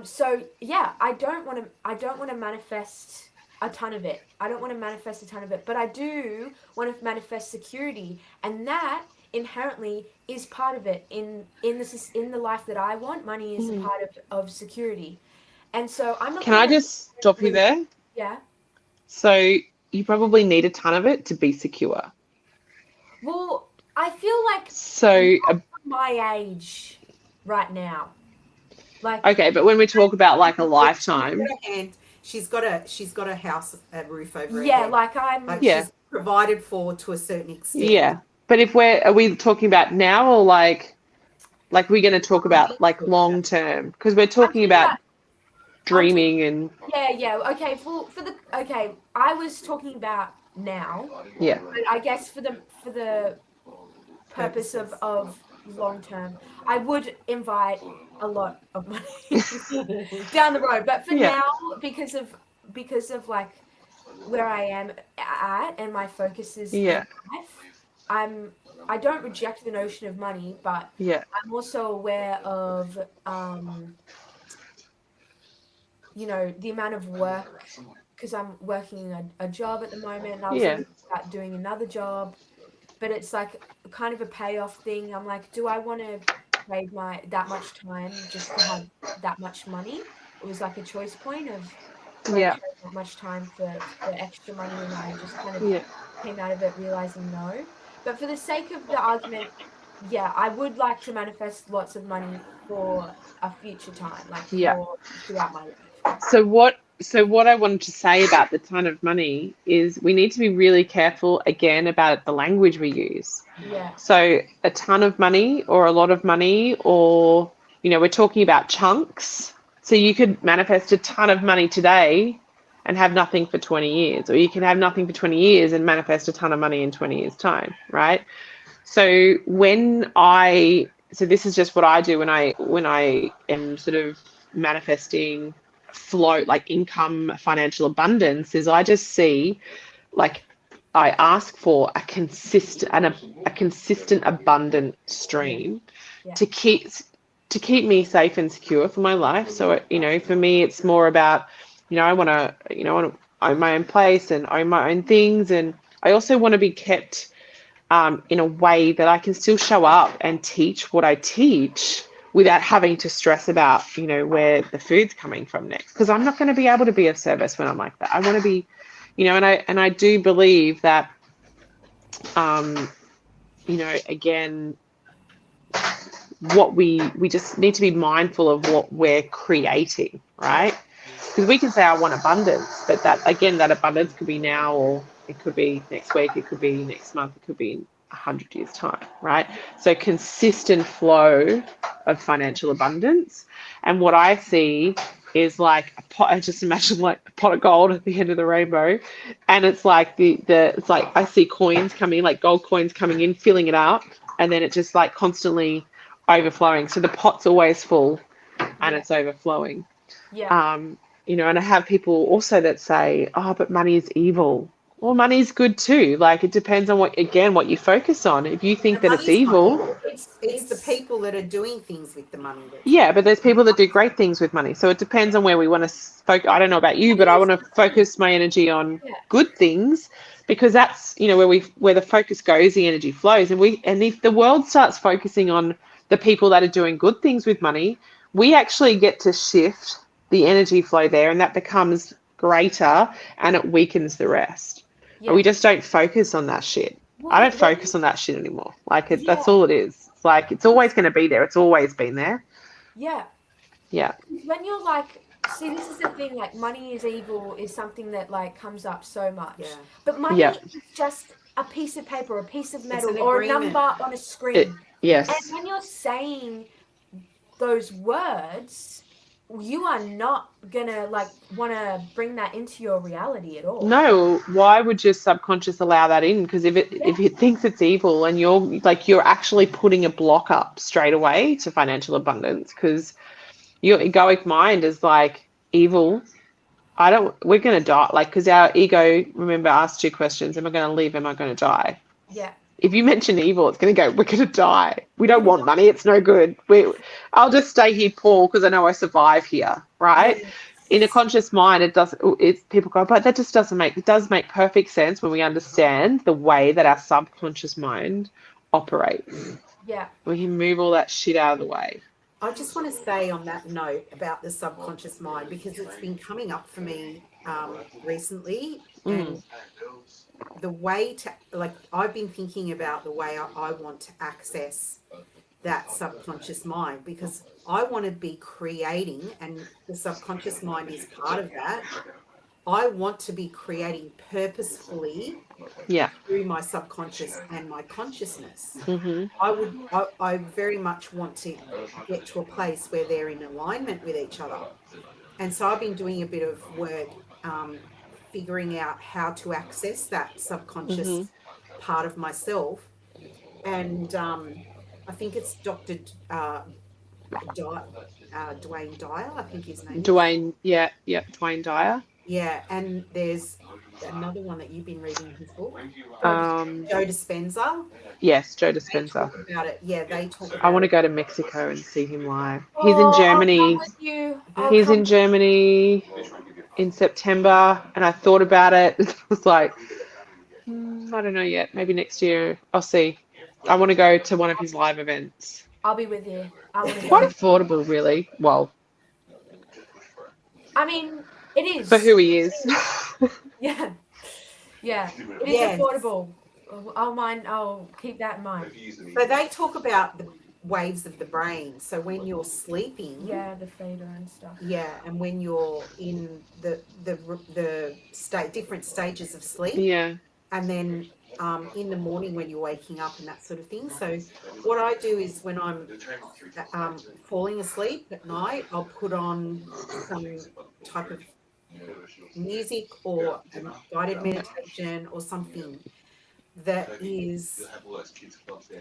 So yeah, I don't want to manifest a ton of it. I don't want to manifest a ton of it, but I do want to manifest security, and that inherently is part of it in the life that I want. Money is a part of security. And so I'm not Can I going to just stop you there? yeah. So you probably need a ton of it to be secure. Well, I feel like So, my age right now. Like okay, but when we talk about like a lifetime, She's got a house, a roof over her yeah, head. like I'm Like Yeah. she's provided for to a certain extent. yeah. But if are we talking about now or like we're going to talk about like long term? Because we're talking about dreaming and yeah. Okay, okay, I was talking about now, yeah. but I guess for the purpose of long term, I would invite a lot of money down the road. But for Yeah. now, because of like where I am at and my focus is Yeah. in life, I don't reject the notion of money, but Yeah. I'm also aware of you know, the amount of work, because I'm working a job at the moment, and I was Yeah. thinking about doing another job, but it's like kind of a payoff thing. I'm like, do I want to trade that much time just to have that much money? It was like a choice point of do I Yeah. trade that much time for extra money, and I just kind of Yeah. came out of it realizing no. But for the sake of the argument, yeah, I would like to manifest lots of money for a future time, like Yeah. for throughout my life. So what I wanted to say about the ton of money is we need to be really careful again about the language we use. Yeah. So a ton of money or a lot of money, or we're talking about chunks. So you could manifest a ton of money today and have nothing for 20 years, or you can have nothing for 20 years and manifest a ton of money in 20 years time, right? So so this is just what I do when I am sort of manifesting flow, like income, financial abundance, is I just see, like, I ask for a consistent abundant stream to keep me safe and secure for my life. So for me it's more about I want to own my own place and own my own things, and I also want to be kept in a way that I can still show up and teach what I teach without having to stress about, where the food's coming from next. Because I'm not going to be able to be of service when I'm like that. I want to be, and I do believe that, again, what we just need to be mindful of what we're creating, right? Because we can say I want abundance, but that abundance could be now, or it could be next week, it could be next month, it could be in 100 years time, right? So consistent flow of financial abundance. And what I see is like a pot. I just imagine like a pot of gold at the end of the rainbow, and it's like it's like I see coins coming, like gold coins coming in, filling it up, and then it just like constantly overflowing. So the pot's always full and it's overflowing. Yeah. And I have people also that say, oh, but money is evil. Well, money is good too. Like, it depends on what you focus on. If you think that it's money's evil, money. It's the people that are doing things with the money. yeah, but there's people that do great things with money. So it depends on where we want to focus. I don't know about you, but I want to focus my energy on good things, because that's, where the focus goes, the energy flows. And if the world starts focusing on the people that are doing good things with money, we actually get to shift the energy flow there, and that becomes greater and it weakens the rest. Yeah. And we just don't focus on that shit. I don't focus on that shit anymore. Like, that's all it is. It's like, it's always going to be there. It's always been there. Yeah. Yeah. When you're like, see, this is the thing, like, money is evil is something that like comes up so much. Yeah. But money is just a piece of paper, a piece of metal, or a number on a screen. Yes. And when you're saying those words, you are not gonna like want to bring that into your reality at all. No, why would your subconscious allow that in? Because if it thinks it's evil, and you're actually putting a block up straight away to financial abundance, because your egoic mind is like, evil. We're gonna die. Like, because our ego, remember, asked two questions: am I going to live? Am I going to die? Yeah. If you mention evil, it's going to go, we're going to die. We don't want money. It's no good. I'll just stay here poor because I know I survive here, right? Yeah. In a conscious mind, people go, but that just it does make perfect sense when we understand the way that our subconscious mind operates. Yeah. We can move all that shit out of the way. I just want to say on that note about the subconscious mind, because it's been coming up for me recently, and the way to, like, I've been thinking about the way I want to access that subconscious mind, because I want to be creating, and the subconscious mind is part of that. I want to be creating purposefully through my subconscious and my consciousness. I very much want to get to a place where they're in alignment with each other. And so I've been doing a bit of work figuring out how to access that subconscious part of myself. And I think it's Dr. Dwayne Dyer, I think his name is. Dwayne Dyer. Yeah, and there's another one that you've been reading his book. Joe Dispenza. Yes, Joe Dispenza. About it. Yeah, they talk about I want to it. go to Mexico and see him live. He's in Germany. I'll come with you. He's in Germany in September, and I thought about it. It was like, I don't know yet. Maybe next year. I'll see. I want to go to one of his live events. I'll be with you. Quite affordable, really. Well, I mean, it is. for who he is. Yeah. Yeah. It is affordable. I'll keep that in mind. So they talk about the waves of the brain. So when you're sleeping. Yeah, the theta and stuff. Yeah, and when you're in the different stages of sleep. Yeah. And then in the morning when you're waking up and that sort of thing. So what I do is when I'm falling asleep at night, I'll put on some type of music or a guided meditation or something that is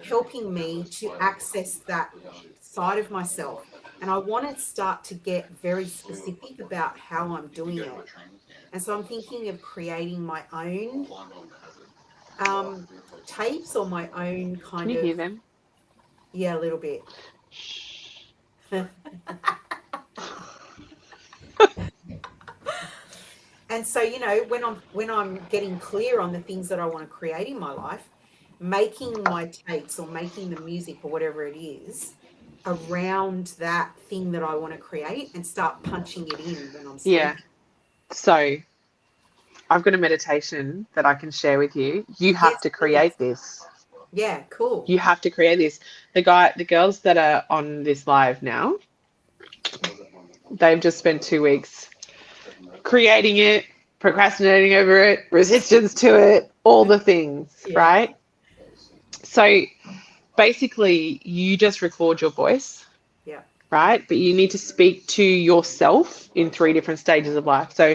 helping me to access that side of myself. And I want to start to get very specific about how I'm doing it. And so I'm thinking of creating my own tapes or my own kind of... Can you hear them? Yeah, a little bit. And so, you know, when I'm getting clear on the things that I want to create in my life, making my tapes or making the music or whatever it is around that thing that I want to create and start punching it in when I'm sleeping. Yeah. So I've got a meditation that I can share with you. You have to create this. Yeah, cool. You have to create this. The girls that are on this live now, they've just spent 2 weeks creating it, procrastinating over it, resistance to it, all the things, right? So basically you just record your voice, right? But you need to speak to yourself in 3 different stages of life. So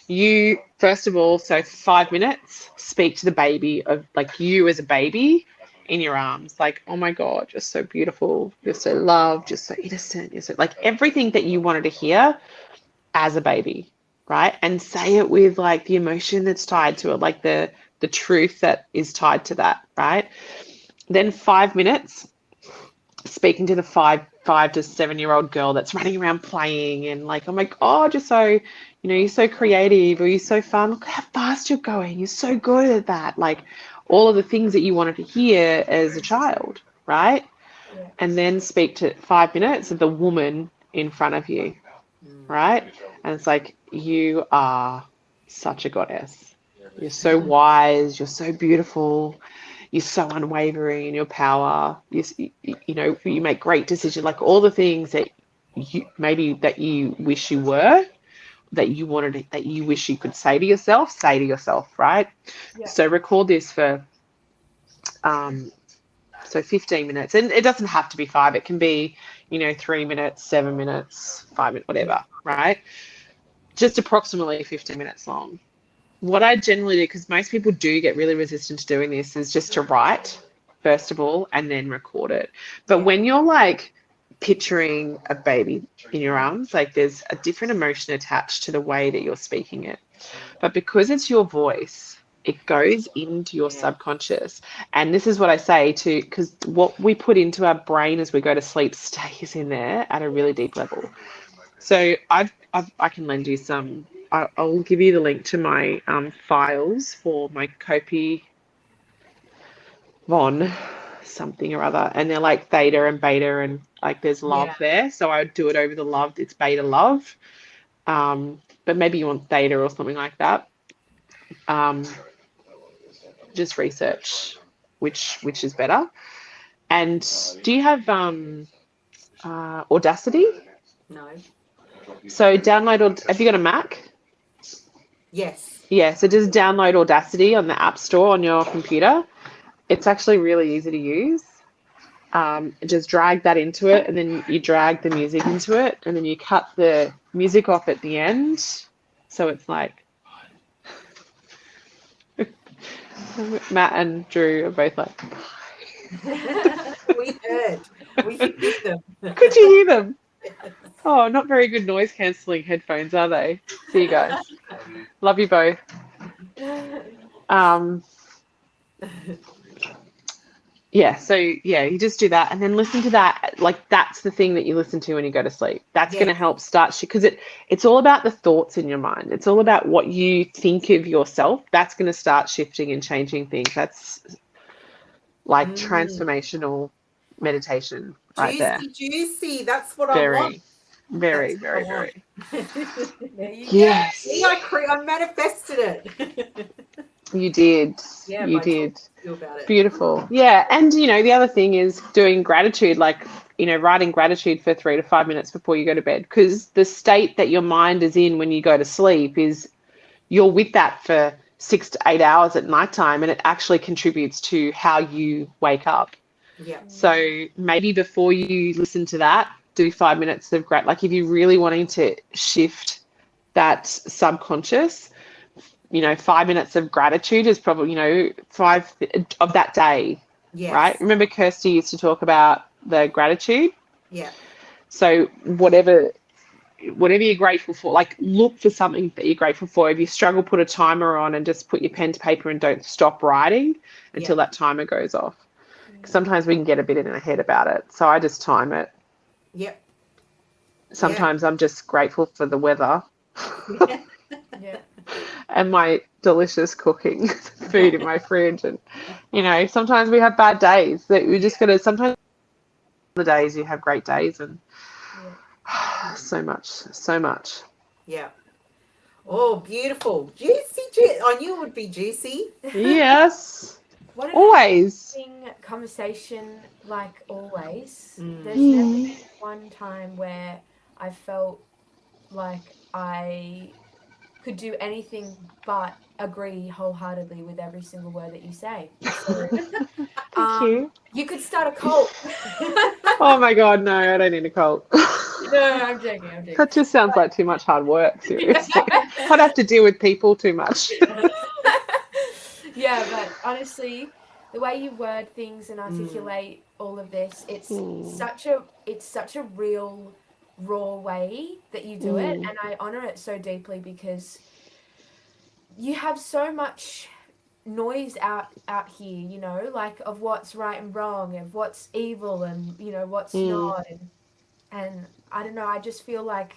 you, first of all, so 5 minutes, speak to the baby of like you as a baby in your arms, like, oh my God, you're so beautiful, you're so loved, you're so innocent, you're so, like, everything that you wanted to hear as a baby, right? And say it with like the emotion that's tied to it, like the truth that is tied to that, right? Then 5 minutes speaking to the 5 to 7 year old girl that's running around playing and like, oh my God, you're so, you know, you're so creative, or you're so fun, look how fast you're going, you're so good at that, like all of the things that you wanted to hear as a child, right? And then speak to 5 minutes of the woman in front of you, right? And it's like, you are such a goddess, you're so wise, you're so beautiful, you're so unwavering in your power, you know, you make great decisions, like all the things that you maybe that you wish you were, that you wanted, that you wish you could say to yourself, right? So record this for So 15 minutes. And it doesn't have to be 5. It can be, 3 minutes, 7 minutes, 5 minutes, whatever, right? Just approximately 15 minutes long. What I generally do, because most people do get really resistant to doing this, is just to write, first of all, and then record it. But when you're like picturing a baby in your arms, like there's a different emotion attached to the way that you're speaking it. But because it's your voice, it goes into your subconscious. And this is what I say too, because what we put into our brain as we go to sleep stays in there at a really deep level. So I can lend you some. I'll give you the link to my files for my Copy Von something or other, and they're like theta and beta, and like there's love there. So I would do it over the love. It's beta love, but maybe you want theta or something like that. Just research which is better. And do you have Audacity? No. So download. Have you got a Mac? Yes. Yeah. So just download Audacity on the App Store on your computer. It's actually really easy to use. Just drag that into it, and then you drag the music into it, and then you cut the music off at the end. So it's like Matt and Drew are both like. We heard. We could hear them. Could you hear them? Oh, not very good noise cancelling headphones, are they? See you guys. Love you both. So you just do that and then listen to that. Like that's the thing that you listen to when you go to sleep. That's going to help start because it's all about the thoughts in your mind. It's all about what you think of yourself. That's going to start shifting and changing things. That's like transformational meditation right there. Juicy. That's what I want. Very. Yes. See, I manifested it. You did. Yeah, you did. About it. Beautiful. Yeah. And, the other thing is doing gratitude, like, writing gratitude for 3 to 5 minutes before you go to bed. Because the state that your mind is in when you go to sleep is you're with that for 6 to 8 hours at nighttime, and it actually contributes to how you wake up. Yeah. So maybe before you listen to that, do 5 minutes of like if you're really wanting to shift that subconscious, 5 minutes of gratitude is probably, 5 of that day. Yes. Right? Remember Kirsty used to talk about the gratitude? Yeah. So whatever you're grateful for, like look for something that you're grateful for. If you struggle, put a timer on and just put your pen to paper and don't stop writing until that timer goes off. Sometimes we can get a bit in our head about it. So I just time it. Yep. Sometimes I'm just grateful for the weather. Yeah. And my delicious cooking food in my fridge. And, sometimes we have bad days that we're just going to, sometimes the days you have great days and so much. Yeah. Oh, beautiful. Juicy. I knew it would be juicy. Yes. What an always. interesting conversation, like always. Mm. There's never been one time where I felt like I could do anything but agree wholeheartedly with every single word that you say. So, Thank you. You could start a cult. Oh my God, no, I don't need a cult. No, I'm joking. That just sounds like too much hard work, seriously. I'd have to deal with people too much. Yeah, but honestly, the way you word things and articulate all of this, it's such a real, raw way that you do it, and I honor it so deeply because you have so much noise out here, like of what's right and wrong, and what's evil, and what's not, and I don't know. I just feel like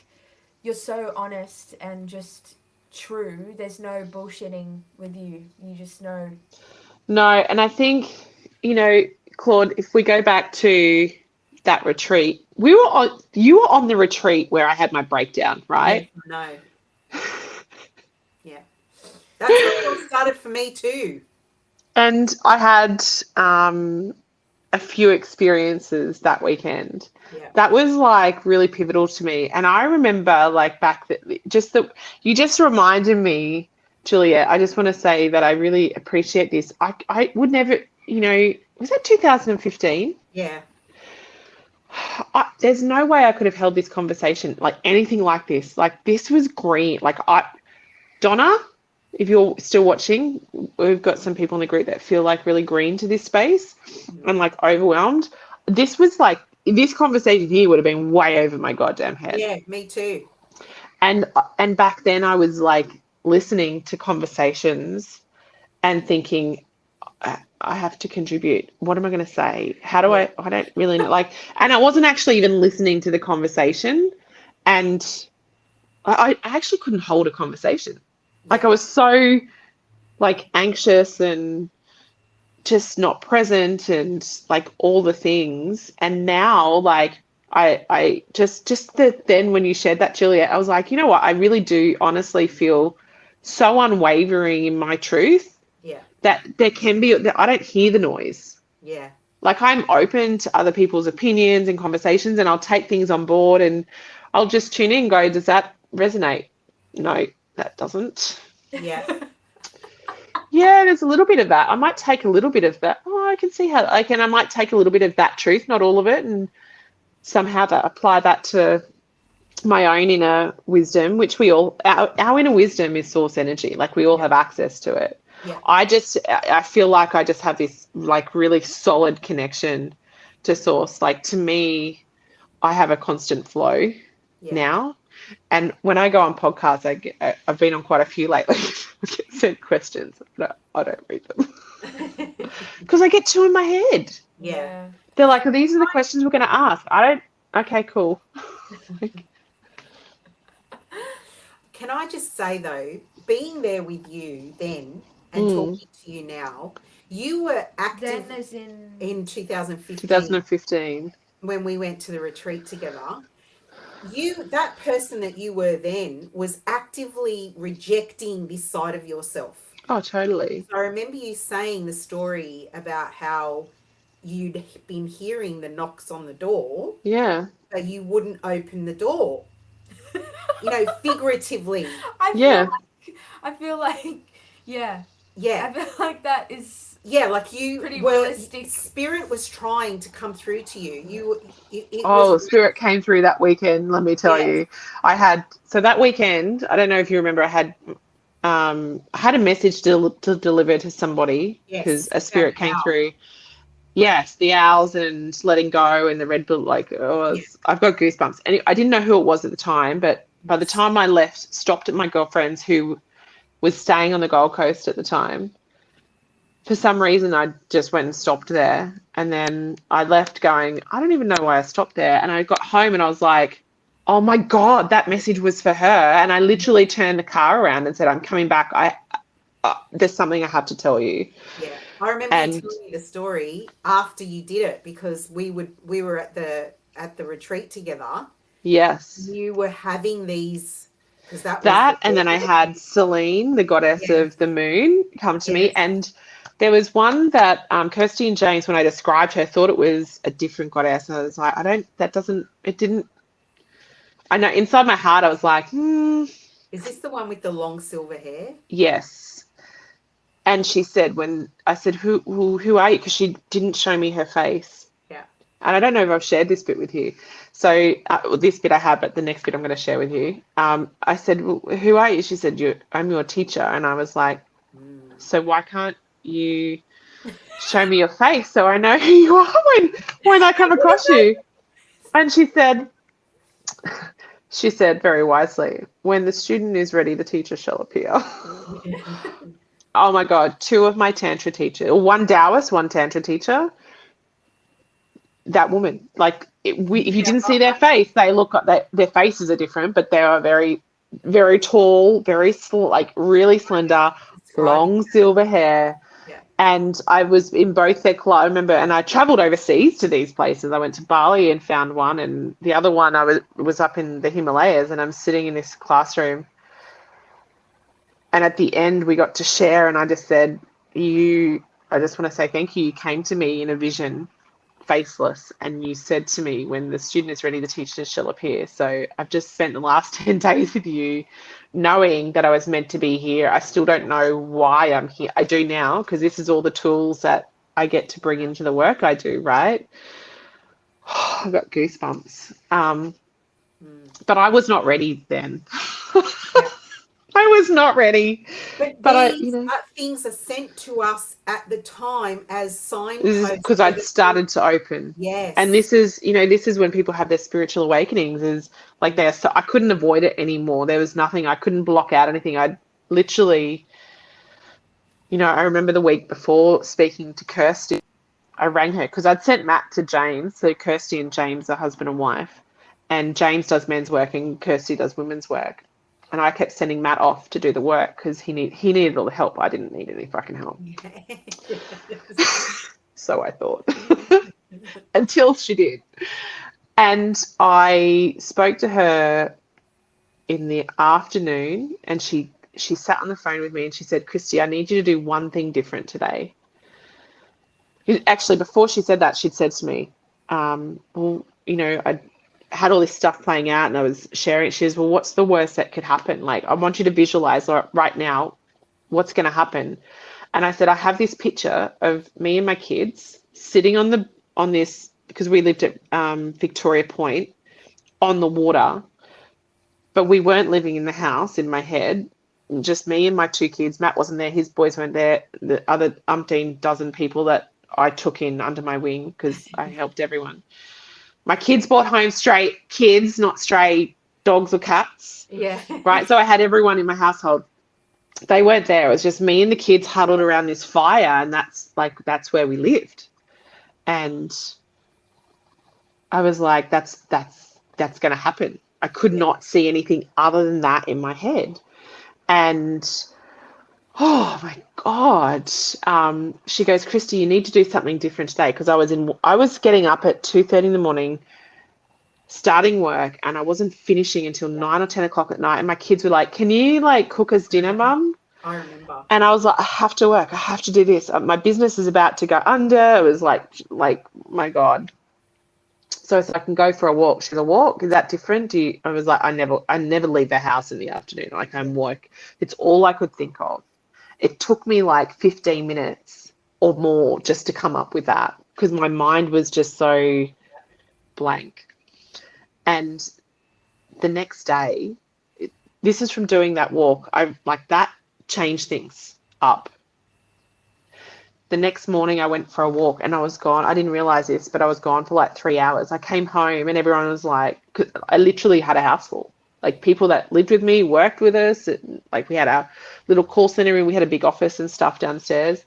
you're so honest and just true. There's no bullshitting with you. You just know. No, and I think, Claude, if we go back to that retreat, you were on the retreat where I had my breakdown, right? Yeah, no. Yeah. That's what started for me too. And I had a few experiences that weekend. Yeah. That was like really pivotal to me. And I remember like you just reminded me, Juliet, I just want to say that I really appreciate this. I would never, was that 2015? Yeah. There's no way I could have held this conversation, like anything like this. Like this was green. Donna, if you're still watching, we've got some people in the group that feel like really green to this space and like overwhelmed. This conversation here would have been way over my goddamn head. Yeah, me too. And back then I was like listening to conversations and thinking, I have to contribute. What am I going to say? How do I don't really know. And I wasn't actually even listening to the conversation. And I actually couldn't hold a conversation. Like I was so like anxious and just not present and like all the things. And now like I then when you shared that, Juliet, I was like, you know what? I really do honestly feel so unwavering in my truth. Yeah. That there can be, that I don't hear the noise. Yeah. Like I'm open to other people's opinions and conversations, and I'll take things on board and I'll just tune in and go, does that resonate? No, that doesn't. Yeah. Yeah, there's a little bit of that. I might take a little bit of that. Oh, I can see how, and I might take a little bit of that truth, not all of it, and somehow apply that to my own inner wisdom, which our inner wisdom is source energy. Like we all have access to it. Yeah. I feel like I just have this like really solid connection to source. Like to me, I have a constant flow now. And when I go on podcasts, I've been on quite a few lately. I get sent questions. No, I don't read them because I get too in my head. Yeah. They're like, these are the questions we're going to ask. I don't. Okay, cool. Can I just say though, being there with you then and talking to you now, you were active in 2015. 2015. When we went to the retreat together. That person that you were then was actively rejecting this side of yourself. Oh, totally. So I remember you saying the story about how you'd been hearing the knocks on the door. Yeah. But you wouldn't open the door. Figuratively. I feel like, yeah. Yeah. I feel like that is like you pretty were, realistic. Spirit was trying to come through to you. Spirit came through that weekend, let me tell you. So that weekend, I don't know if you remember, I had a message to deliver to somebody because a spirit came through. Yes, the owls and letting go and the red bull, I've got goosebumps. And I didn't know who it was at the time, but by the time I left, stopped at my girlfriend's who was staying on the Gold Coast at the time. For some reason, I just went and stopped there. And then I left going, I don't even know why I stopped there. And I got home and I was like, oh my God, that message was for her. And I literally turned the car around and said, I'm coming back. There's something I have to tell you. Yeah. I remember you telling me the story after you did it because we were at the retreat together. Yes. You were having these and then I had Selene, the goddess of the moon, come to me, and there was one that Kirsty and James, when I described her, thought it was a different goddess, and I was like, I know inside my heart I was like, Is this the one with the long silver hair? Yes. And she said, when I said, who are you? Because she didn't show me her face. Yeah. And I don't know if I've shared this bit with you. So this bit I have, but the next bit I'm going to share with you. I said, well, who are you? She said, I'm your teacher. And I was like, so why can't you show me your face so I know who you are when I come across you? And she said very wisely, when the student is ready, the teacher shall appear. Oh my God, two of my Tantra teachers, one Taoist, one Tantra teacher, that woman, if you didn't see their face, they look like their faces are different, but they are very, very tall, very really slender, long silver hair. Yeah. And I was in both their I remember, and I traveled overseas to these places. I went to Bali and found one, and the other one I was up in the Himalayas, and I'm sitting in this classroom. And at the end, we got to share, and I just said, I just want to say thank you. You came to me in a vision, faceless, and you said to me, when the student is ready, the teacher shall appear. So I've just spent the last 10 days with you, knowing that I was meant to be here. I still don't know why I'm here. I do now, because this is all the tools that I get to bring into the work I do, right? I've got goosebumps. But I was not ready then. Yeah. I was not ready. But But these things are sent to us at the time as this is signposts. because So I'd that started to open. And yes. this is, this is when people have their spiritual awakenings, is like I couldn't avoid it anymore. There was nothing, I couldn't block out anything. I'd literally, I remember the week before speaking to Kirsty, I rang her because I'd sent Matt to James. So Kirsty and James are husband and wife. And James does men's work and Kirsty does women's work. And I kept sending Matt off to do the work because he needed all the help. I didn't need any fucking help. So I thought. Until she did. And I spoke to her in the afternoon and she sat on the phone with me and she said, Kristy, I need you to do one thing different today. Actually, before she said that, she'd said to me, well, I had all this stuff playing out and I was sharing it. She says, well, what's the worst that could happen? Like, I want you to visualize right now what's going to happen. And I said, I have this picture of me and my kids sitting on this, because we lived at Victoria Point on the water, but we weren't living in the house in my head, just me and my two kids. Matt wasn't there. His boys weren't there. The other umpteen dozen people that I took in under my wing because I helped everyone. My kids brought home stray kids, not stray dogs or cats. Yeah. Right. So I had everyone in my household. They weren't there. It was just me and the kids huddled around this fire, and that's where we lived. And I was like, that's going to happen. I could not see anything other than that in my head. And oh my God. She goes, Kristy, you need to do something different today. Because I was getting up at 2:30 in the morning, starting work, and I wasn't finishing until 9 or 10 o'clock at night. And my kids were like, can you cook us dinner, Mum? I remember. And I was like, I have to work. I have to do this. My business is about to go under. It was like, my God. So I said, I can go for a walk. She said, a walk? Is that different? I was like, I never leave the house in the afternoon. Like, I'm work. It's all I could think of. It took me 15 minutes or more just to come up with that because my mind was just so blank. And the next day, this is from doing that walk. That changed things up. The next morning I went for a walk and I was gone. I didn't realize this, but I was gone for 3 hours. I came home and everyone was like, 'cause I literally had a house full. People that lived with me, worked with us. We had our little call center and we had a big office and stuff downstairs.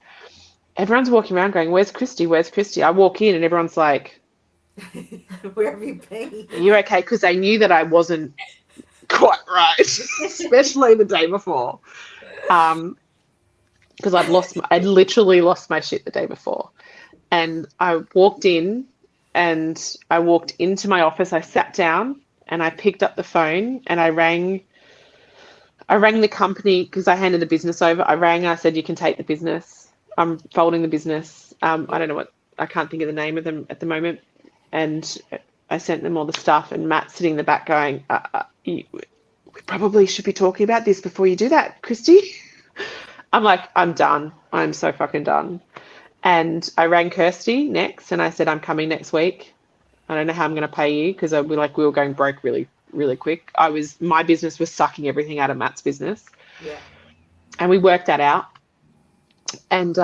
Everyone's walking around going, where's Kristy? Where's Kristy? I walk in and everyone's like, where have you been? are you okay? Because they knew that I wasn't quite right, especially the day before. Because I'd literally lost my shit the day before. And I walked in and I walked into my office. I sat down and I picked up the phone and I rang the company because I handed the business over. I rang and I said, you can take the business. I'm folding the business. I don't know I can't think of the name of them at the moment. And I sent them all the stuff and Matt's sitting in the back going, we probably should be talking about this before you do that, Kristy. I'm like, I'm done. I'm so fucking done. And I rang Kirsty next and I said, I'm coming next week. I don't know how I'm going to pay you because we were going broke really, really quick. My business was sucking everything out of Matt's business. Yeah. And we worked that out. And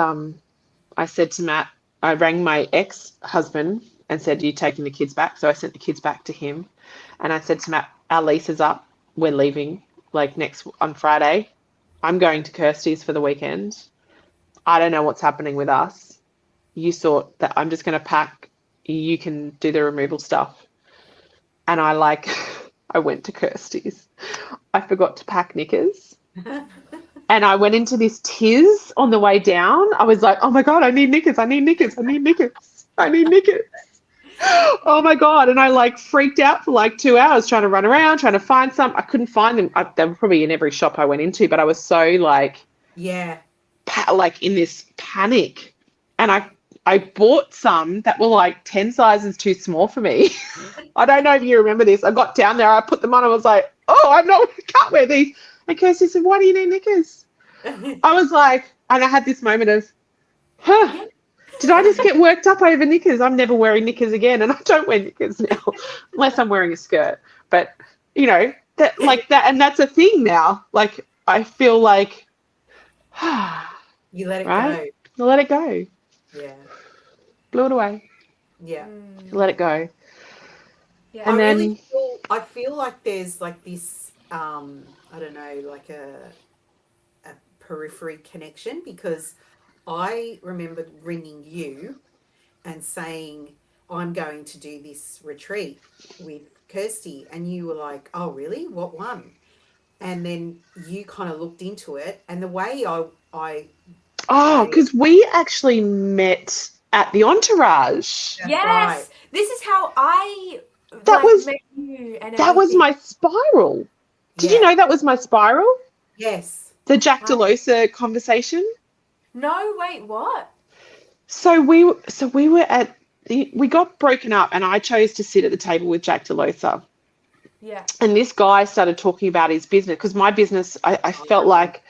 I said to Matt, I rang my ex-husband and said, are you taking the kids back? So I sent the kids back to him. And I said to Matt, our lease is up. We're leaving on Friday. I'm going to Kirsty's for the weekend. I don't know what's happening with us. You thought that I'm just going to pack. You can do the removal stuff. And I went to Kirsty's. I forgot to pack knickers. And I went into this tears on the way down. I was like, oh my God, I need knickers. I need knickers. I need knickers. I need knickers. Oh my God. And I freaked out for 2 hours trying to run around, trying to find some. I couldn't find them. They were probably in every shop I went into, but I was so yeah, in this panic. And I bought some that were 10 sizes too small for me. I don't know if you remember this. I got down there, I put them on. I was like, I can't wear these. And Kirsty said, why do you need knickers? I was like, and I had this moment of, Did I just get worked up over knickers? I'm never wearing knickers again, and I don't wear knickers now, unless I'm wearing a skirt. But you know that, like that, and that's a thing now. Like I feel like, You let it right? I let it go. go. Yeah. Blew it away. Yeah. Let it go. Yeah. And I then feel like there's like this I don't know, like a periphery connection, because I remember ringing you and saying, I'm going to do this retreat with Kirsty, and you were like, oh really, what one? And then you kind of looked into it, and the way I because we actually met at the Entourage. that's Yes, right. this is how I That was met you and that was everything. my spiral. Did you Yeah. know that was my spiral? Yes. The Jack DeLosa conversation. No, wait, what? So we were at we got broken up, and I chose to sit at the table with Jack DeLosa. Yeah. And this guy started talking about his business, because my business, I felt like,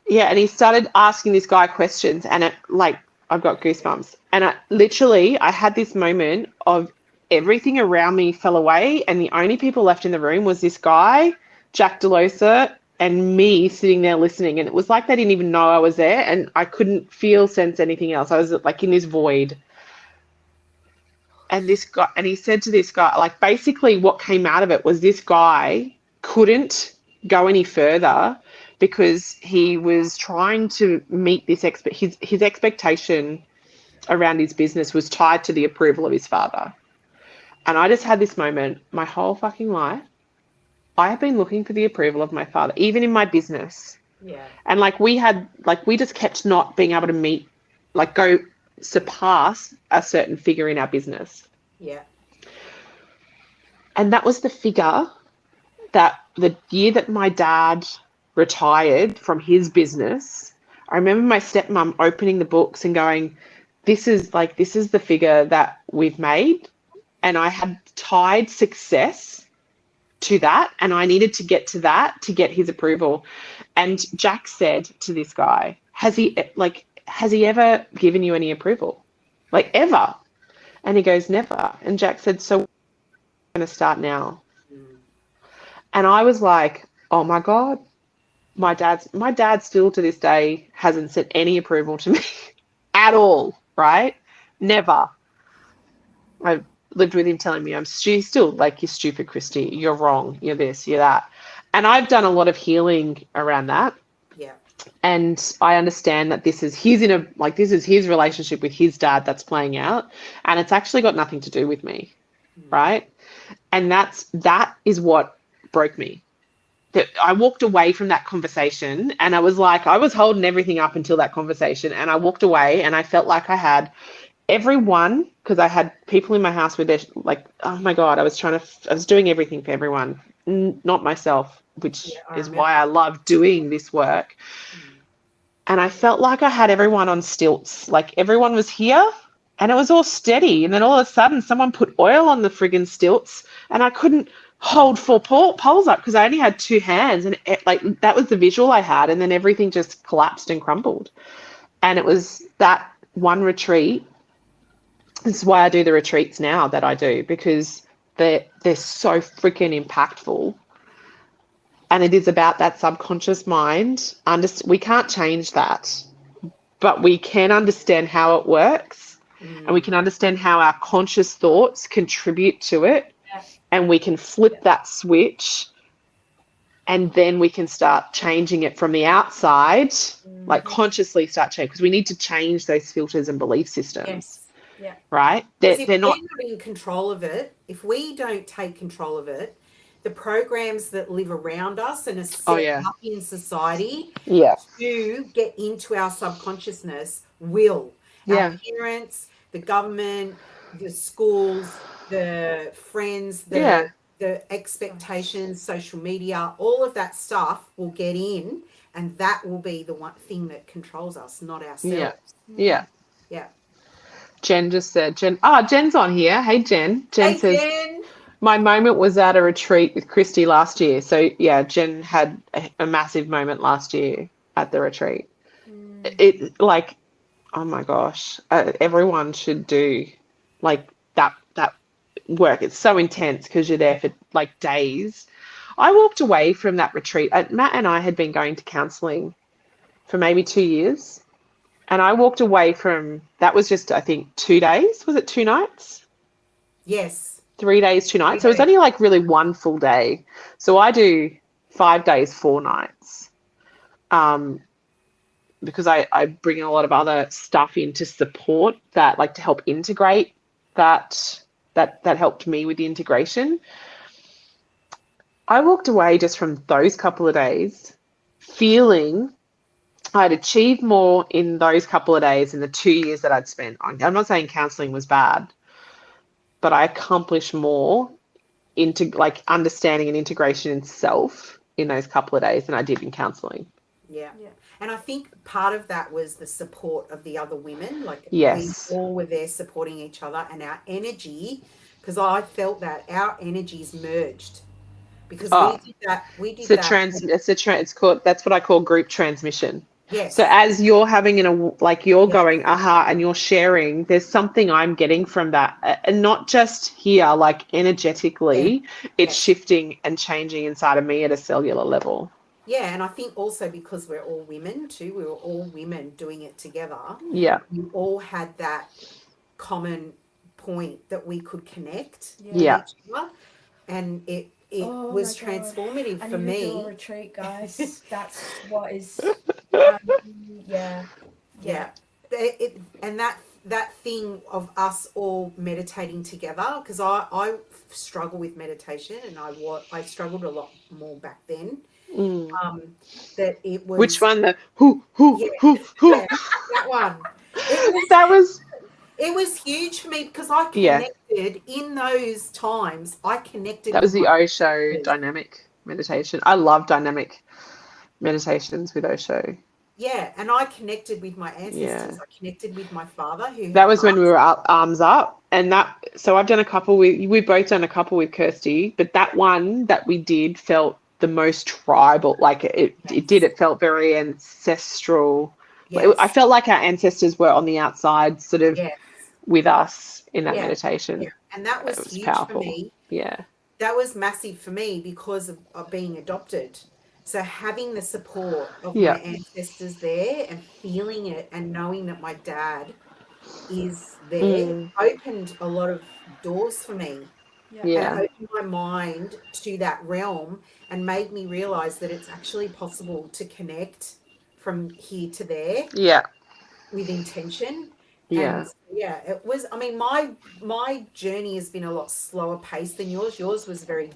yeah, and he started asking this guy questions, and it, like, I've got goosebumps. And I had this moment of everything around me fell away, and the only people left in the room was this guy, Jack DeLosa, and me sitting there listening. And it was like they didn't even know I was there, and I couldn't feel, sense anything else. I was like in this void. And this guy, and he said to this guy, like, basically what came out of it was this guy couldn't go any further because he was trying to meet this his expectation around his business was tied to the approval of his father. And I just had this moment, my whole fucking life, I have been looking for the approval of my father, even in my business. Yeah. And we just kept not being able to meet, like, go surpass a certain figure in our business. Yeah. And that was the figure that the year that my dad retired from his business, I remember my stepmom opening the books and going, this is the figure that we've made. And I had tied success to that, and I needed to get to that to get his approval. And Jack said to this guy, has he ever given you any approval? Like, ever? And he goes, never. And Jack said, so we're going to start now. And I was like, oh my God, my dad still to this day hasn't said any approval to me at all, right? Never. I lived with him telling me still like, you're stupid, Kristy, you're wrong, you're this, you're that. And I've done a lot of healing around that. Yeah. And I understand that this is his relationship with his dad that's playing out, and it's actually got nothing to do with me, right? And that is what broke me. That I walked away from that conversation, and I was like, I was holding everything up until that conversation, and I walked away, and I felt like I had everyone, because I had people in my house with their, like, oh my God, I was doing everything for everyone, not myself, which is why I love doing this work. And I felt like I had everyone on stilts. Like, everyone was here and it was all steady. And then all of a sudden someone put oil on the friggin' stilts, and I couldn't hold 4 poles up because I only had 2 hands. And that was the visual I had. And then everything just collapsed and crumbled. And it was that one retreat. This is why I do the retreats now that I do, because they're so freaking impactful. And it is about that subconscious mind. We can't change that, but we can understand how it works, and we can understand how our conscious thoughts contribute to it, and we can flip that switch, and then we can start changing it from the outside, like consciously start changing, because we need to change those filters and belief systems. Yes. Yeah. Right? They're not in control of it. If we don't take control of it, the programs that live around us and are set up in society to get into our subconsciousness will. Our parents, the government, the schools, the friends, the expectations, social media, all of that stuff will get in, and that will be the one thing that controls us, not ourselves. Yeah. Yeah. Jen just said, Jen's on here. Hey, Jen. Jen says, Jen. My moment was at a retreat with Kristy last year. So, yeah, Jen had a massive moment last year at the retreat. oh my gosh, everyone should do like that work. It's so intense because you're there for like days. I walked away from that retreat. Matt and I had been going to counselling for maybe 2 years, and I walked away from that was just I think 2 days. Was it 2 nights? Yes. 3 days, 2 nights. So it was 3 days. only like really one full day. So I do 5 days, 4 nights. Because I bring a lot of other stuff in to support that, like to help integrate that helped me with the integration. I walked away just from those couple of days feeling I'd achieved more in those couple of days in the 2 years that I'd spent on. I'm not saying counselling was bad, but I accomplished more into like understanding and integration in self in those couple of days than I did in counselling. Yeah. Yeah. And I think part of that was the support of the other women. Like Yes. we all were there supporting each other, and our energy, because I felt that our energies merged because Oh, we did that. We did it's that. it's called, that's what I call group transmission. Yes. So as you're having like you're Yeah. going, aha, and you're sharing, there's something I'm getting from that. And not just here, like energetically, it's Yes. shifting and changing inside of me at a cellular level. Yeah, and I think also because we're all women too, we were all women doing it together. Yeah. We all had that common point that we could connect with Yeah. each other, and it Oh was my God. transformative I for need to do a me. retreat, guys. That's what is. Yeah. Yeah, and that thing of us all meditating together, because I struggle with meditation, and I struggled a lot more back then. Mm. That it was Which one? The yeah, who. that one. It was huge for me because I Yeah, connected in those times. I connected that with was the my Osho ancestors. dynamic meditation. I love dynamic meditations with Osho. Yeah, and I connected with my Yeah. ancestors. I connected with my father who That had was when we passed. were arms up, and so I've done a couple we've both done a couple with Kirsty, but that one that we did felt the most tribal, like it felt very ancestral. I Yes, felt like our ancestors were on the outside, sort of yes, with us in that yeah, meditation. yeah. And that It was was huge for powerful. me. Yeah. That was massive for me because of being adopted. So having the support of my Yeah. ancestors there and feeling it and knowing that my dad is there Mm. opened a lot of doors for me. Yeah. And it Yeah. opened my mind to that realm and made me realize that it's actually possible to connect from here to there Yeah. with intention. And Yeah. yeah, it was, I mean, my journey has been a lot slower paced than yours. Yours was very,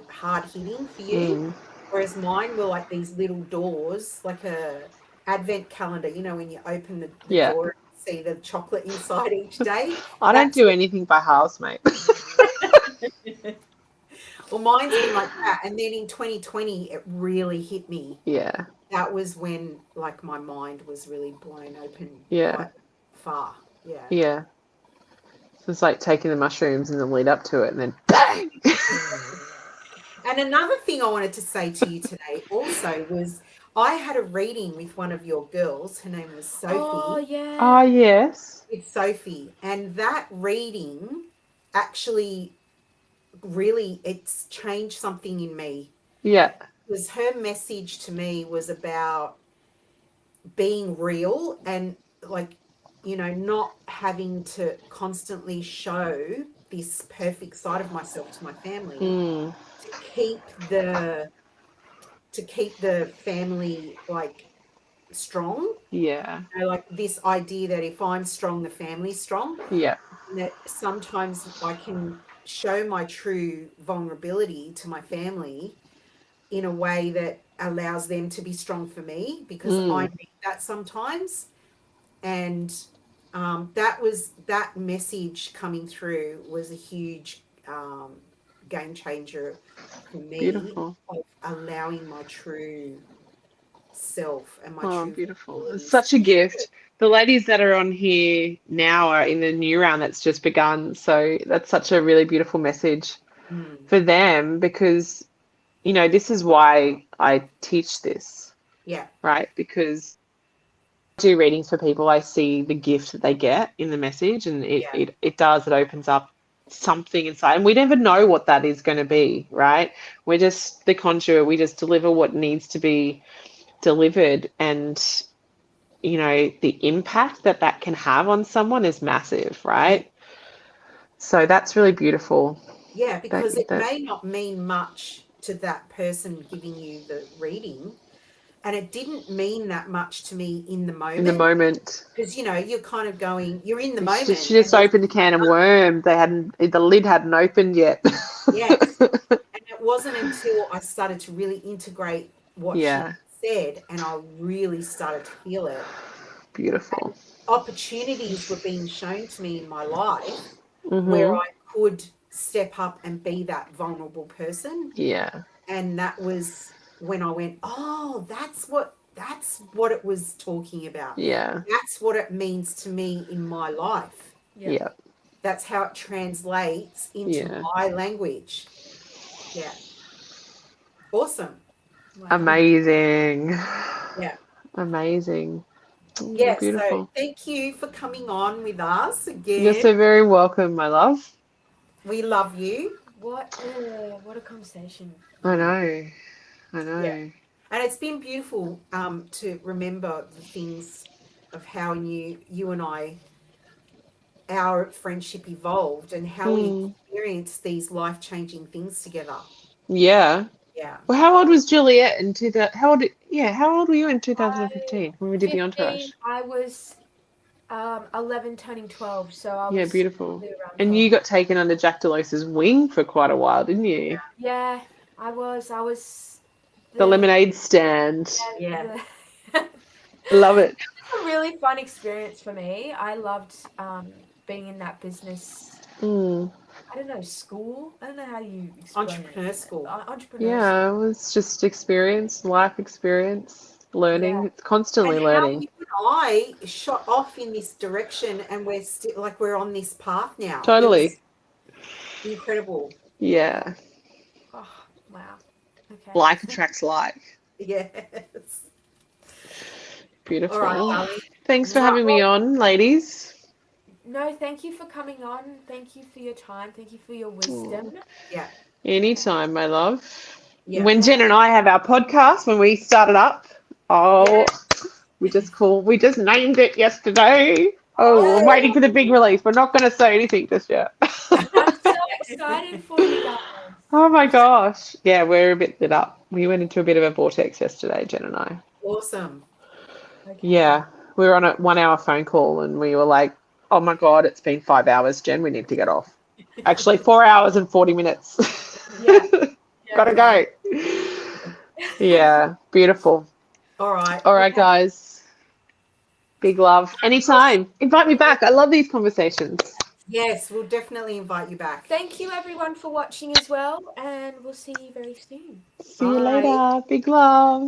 hard hitting for you. Mm. Whereas mine were like these little doors, like a advent calendar, when you open the Yeah. door and see the chocolate inside each day. I don't That's do anything by house, mate. Well, mine's been like that. And then in 2020, it really hit me. Yeah. That was when, like, my mind was really blown open Yeah. quite far. Yeah. Yeah. So it's like taking the mushrooms in the lead up to it and then bang. And another thing I wanted to say to you today also was I had a reading with one of your girls. Her name was Sophie. Oh yeah. Ah, yes. It's Sophie. And that reading actually really, it's changed something in me. Yeah. Because her message to me was about being real and like, not having to constantly show this perfect side of myself to my family Mm. to keep the family like strong. Yeah. Like this idea that if I'm strong, the family's strong. Yeah. And that sometimes I can show my true vulnerability to my family in a way that allows them to be strong for me because I need that sometimes. And that message coming through was a huge game changer for me. Beautiful. Of allowing my true self and my Oh, true beautiful. It's vulnerabilities. such a gift. The ladies that are on here now are in the new round that's just begun. So that's such a really beautiful message for them because, this is why I teach this, Yeah, right? Because do readings for people, I see the gift that they get in the message, and it does, it opens up something inside, and we never know what that is going to be, right? We're just the conduit, we just deliver what needs to be delivered, and you know, the impact that that can have on someone is massive, right? So that's really beautiful. Yeah, because it may not mean much to that person giving you the reading, and it didn't mean that much to me in the moment. In the moment. Because, you know, you're kind of going, you're in the moment. She just opened a can of worms. The lid hadn't opened yet. Yes. And it wasn't until I started to really integrate what she said, and I really started to feel it. Beautiful. And opportunities were being shown to me in my life where I could step up and be that vulnerable person. Yeah. And that was when I went, oh, that's what it was talking about. Yeah. That's what it means to me in my life. Yeah. That's how it translates into my language. Yeah. Awesome. Wow. Amazing. Yeah. Amazing. Yes. Beautiful. So thank you for coming on with us again. You're so very welcome, my love. We love you. What a conversation. I know. Yeah. And it's been beautiful to remember the things of how you and I, our friendship evolved, and how we experienced these life-changing things together. Yeah. Yeah. Well, how old was Juliet in how old were you in 2015 when we did the entourage? I was 11 turning 12, so I was beautiful. Around 12. And you got taken under Jack Delos's wing for quite a while, didn't you? Yeah, I was the lemonade stand. Yeah. Love it. It was a really fun experience for me. I loved being in that business. I don't know, school? I don't know how you explain Entrepreneur school. Yeah, it was just experience, life experience, learning. It's constantly learning. You and I shot off in this direction, and we're still we're on this path now. Totally. Incredible. Yeah. Oh, wow. Okay. Like attracts like. Yes. Beautiful. All right, darling. Thanks for having me on, ladies. No, thank you for coming on. Thank you for your time. Thank you for your wisdom. Yeah. Anytime, my love. Yeah. When Jen and I have our podcast, when we started up, we just named it yesterday. I'm waiting for the big release. We're not going to say anything just yet. I'm so excited for you guys. Oh my gosh. Yeah, we're a bit lit up. We went into a bit of a vortex yesterday, Jen and I. Awesome. Okay. Yeah. We were on a 1 hour phone call and we were like, oh my God, it's been 5 hours, Jen. We need to get off. Actually, 4 hours and 40 minutes. Gotta go. Yeah. Beautiful. All right. All right, guys. Big love. Anytime. Invite me back. I love these conversations. Yes, we'll definitely invite you back. Thank you, everyone, for watching as well, and we'll see you very soon. See you later. Big love.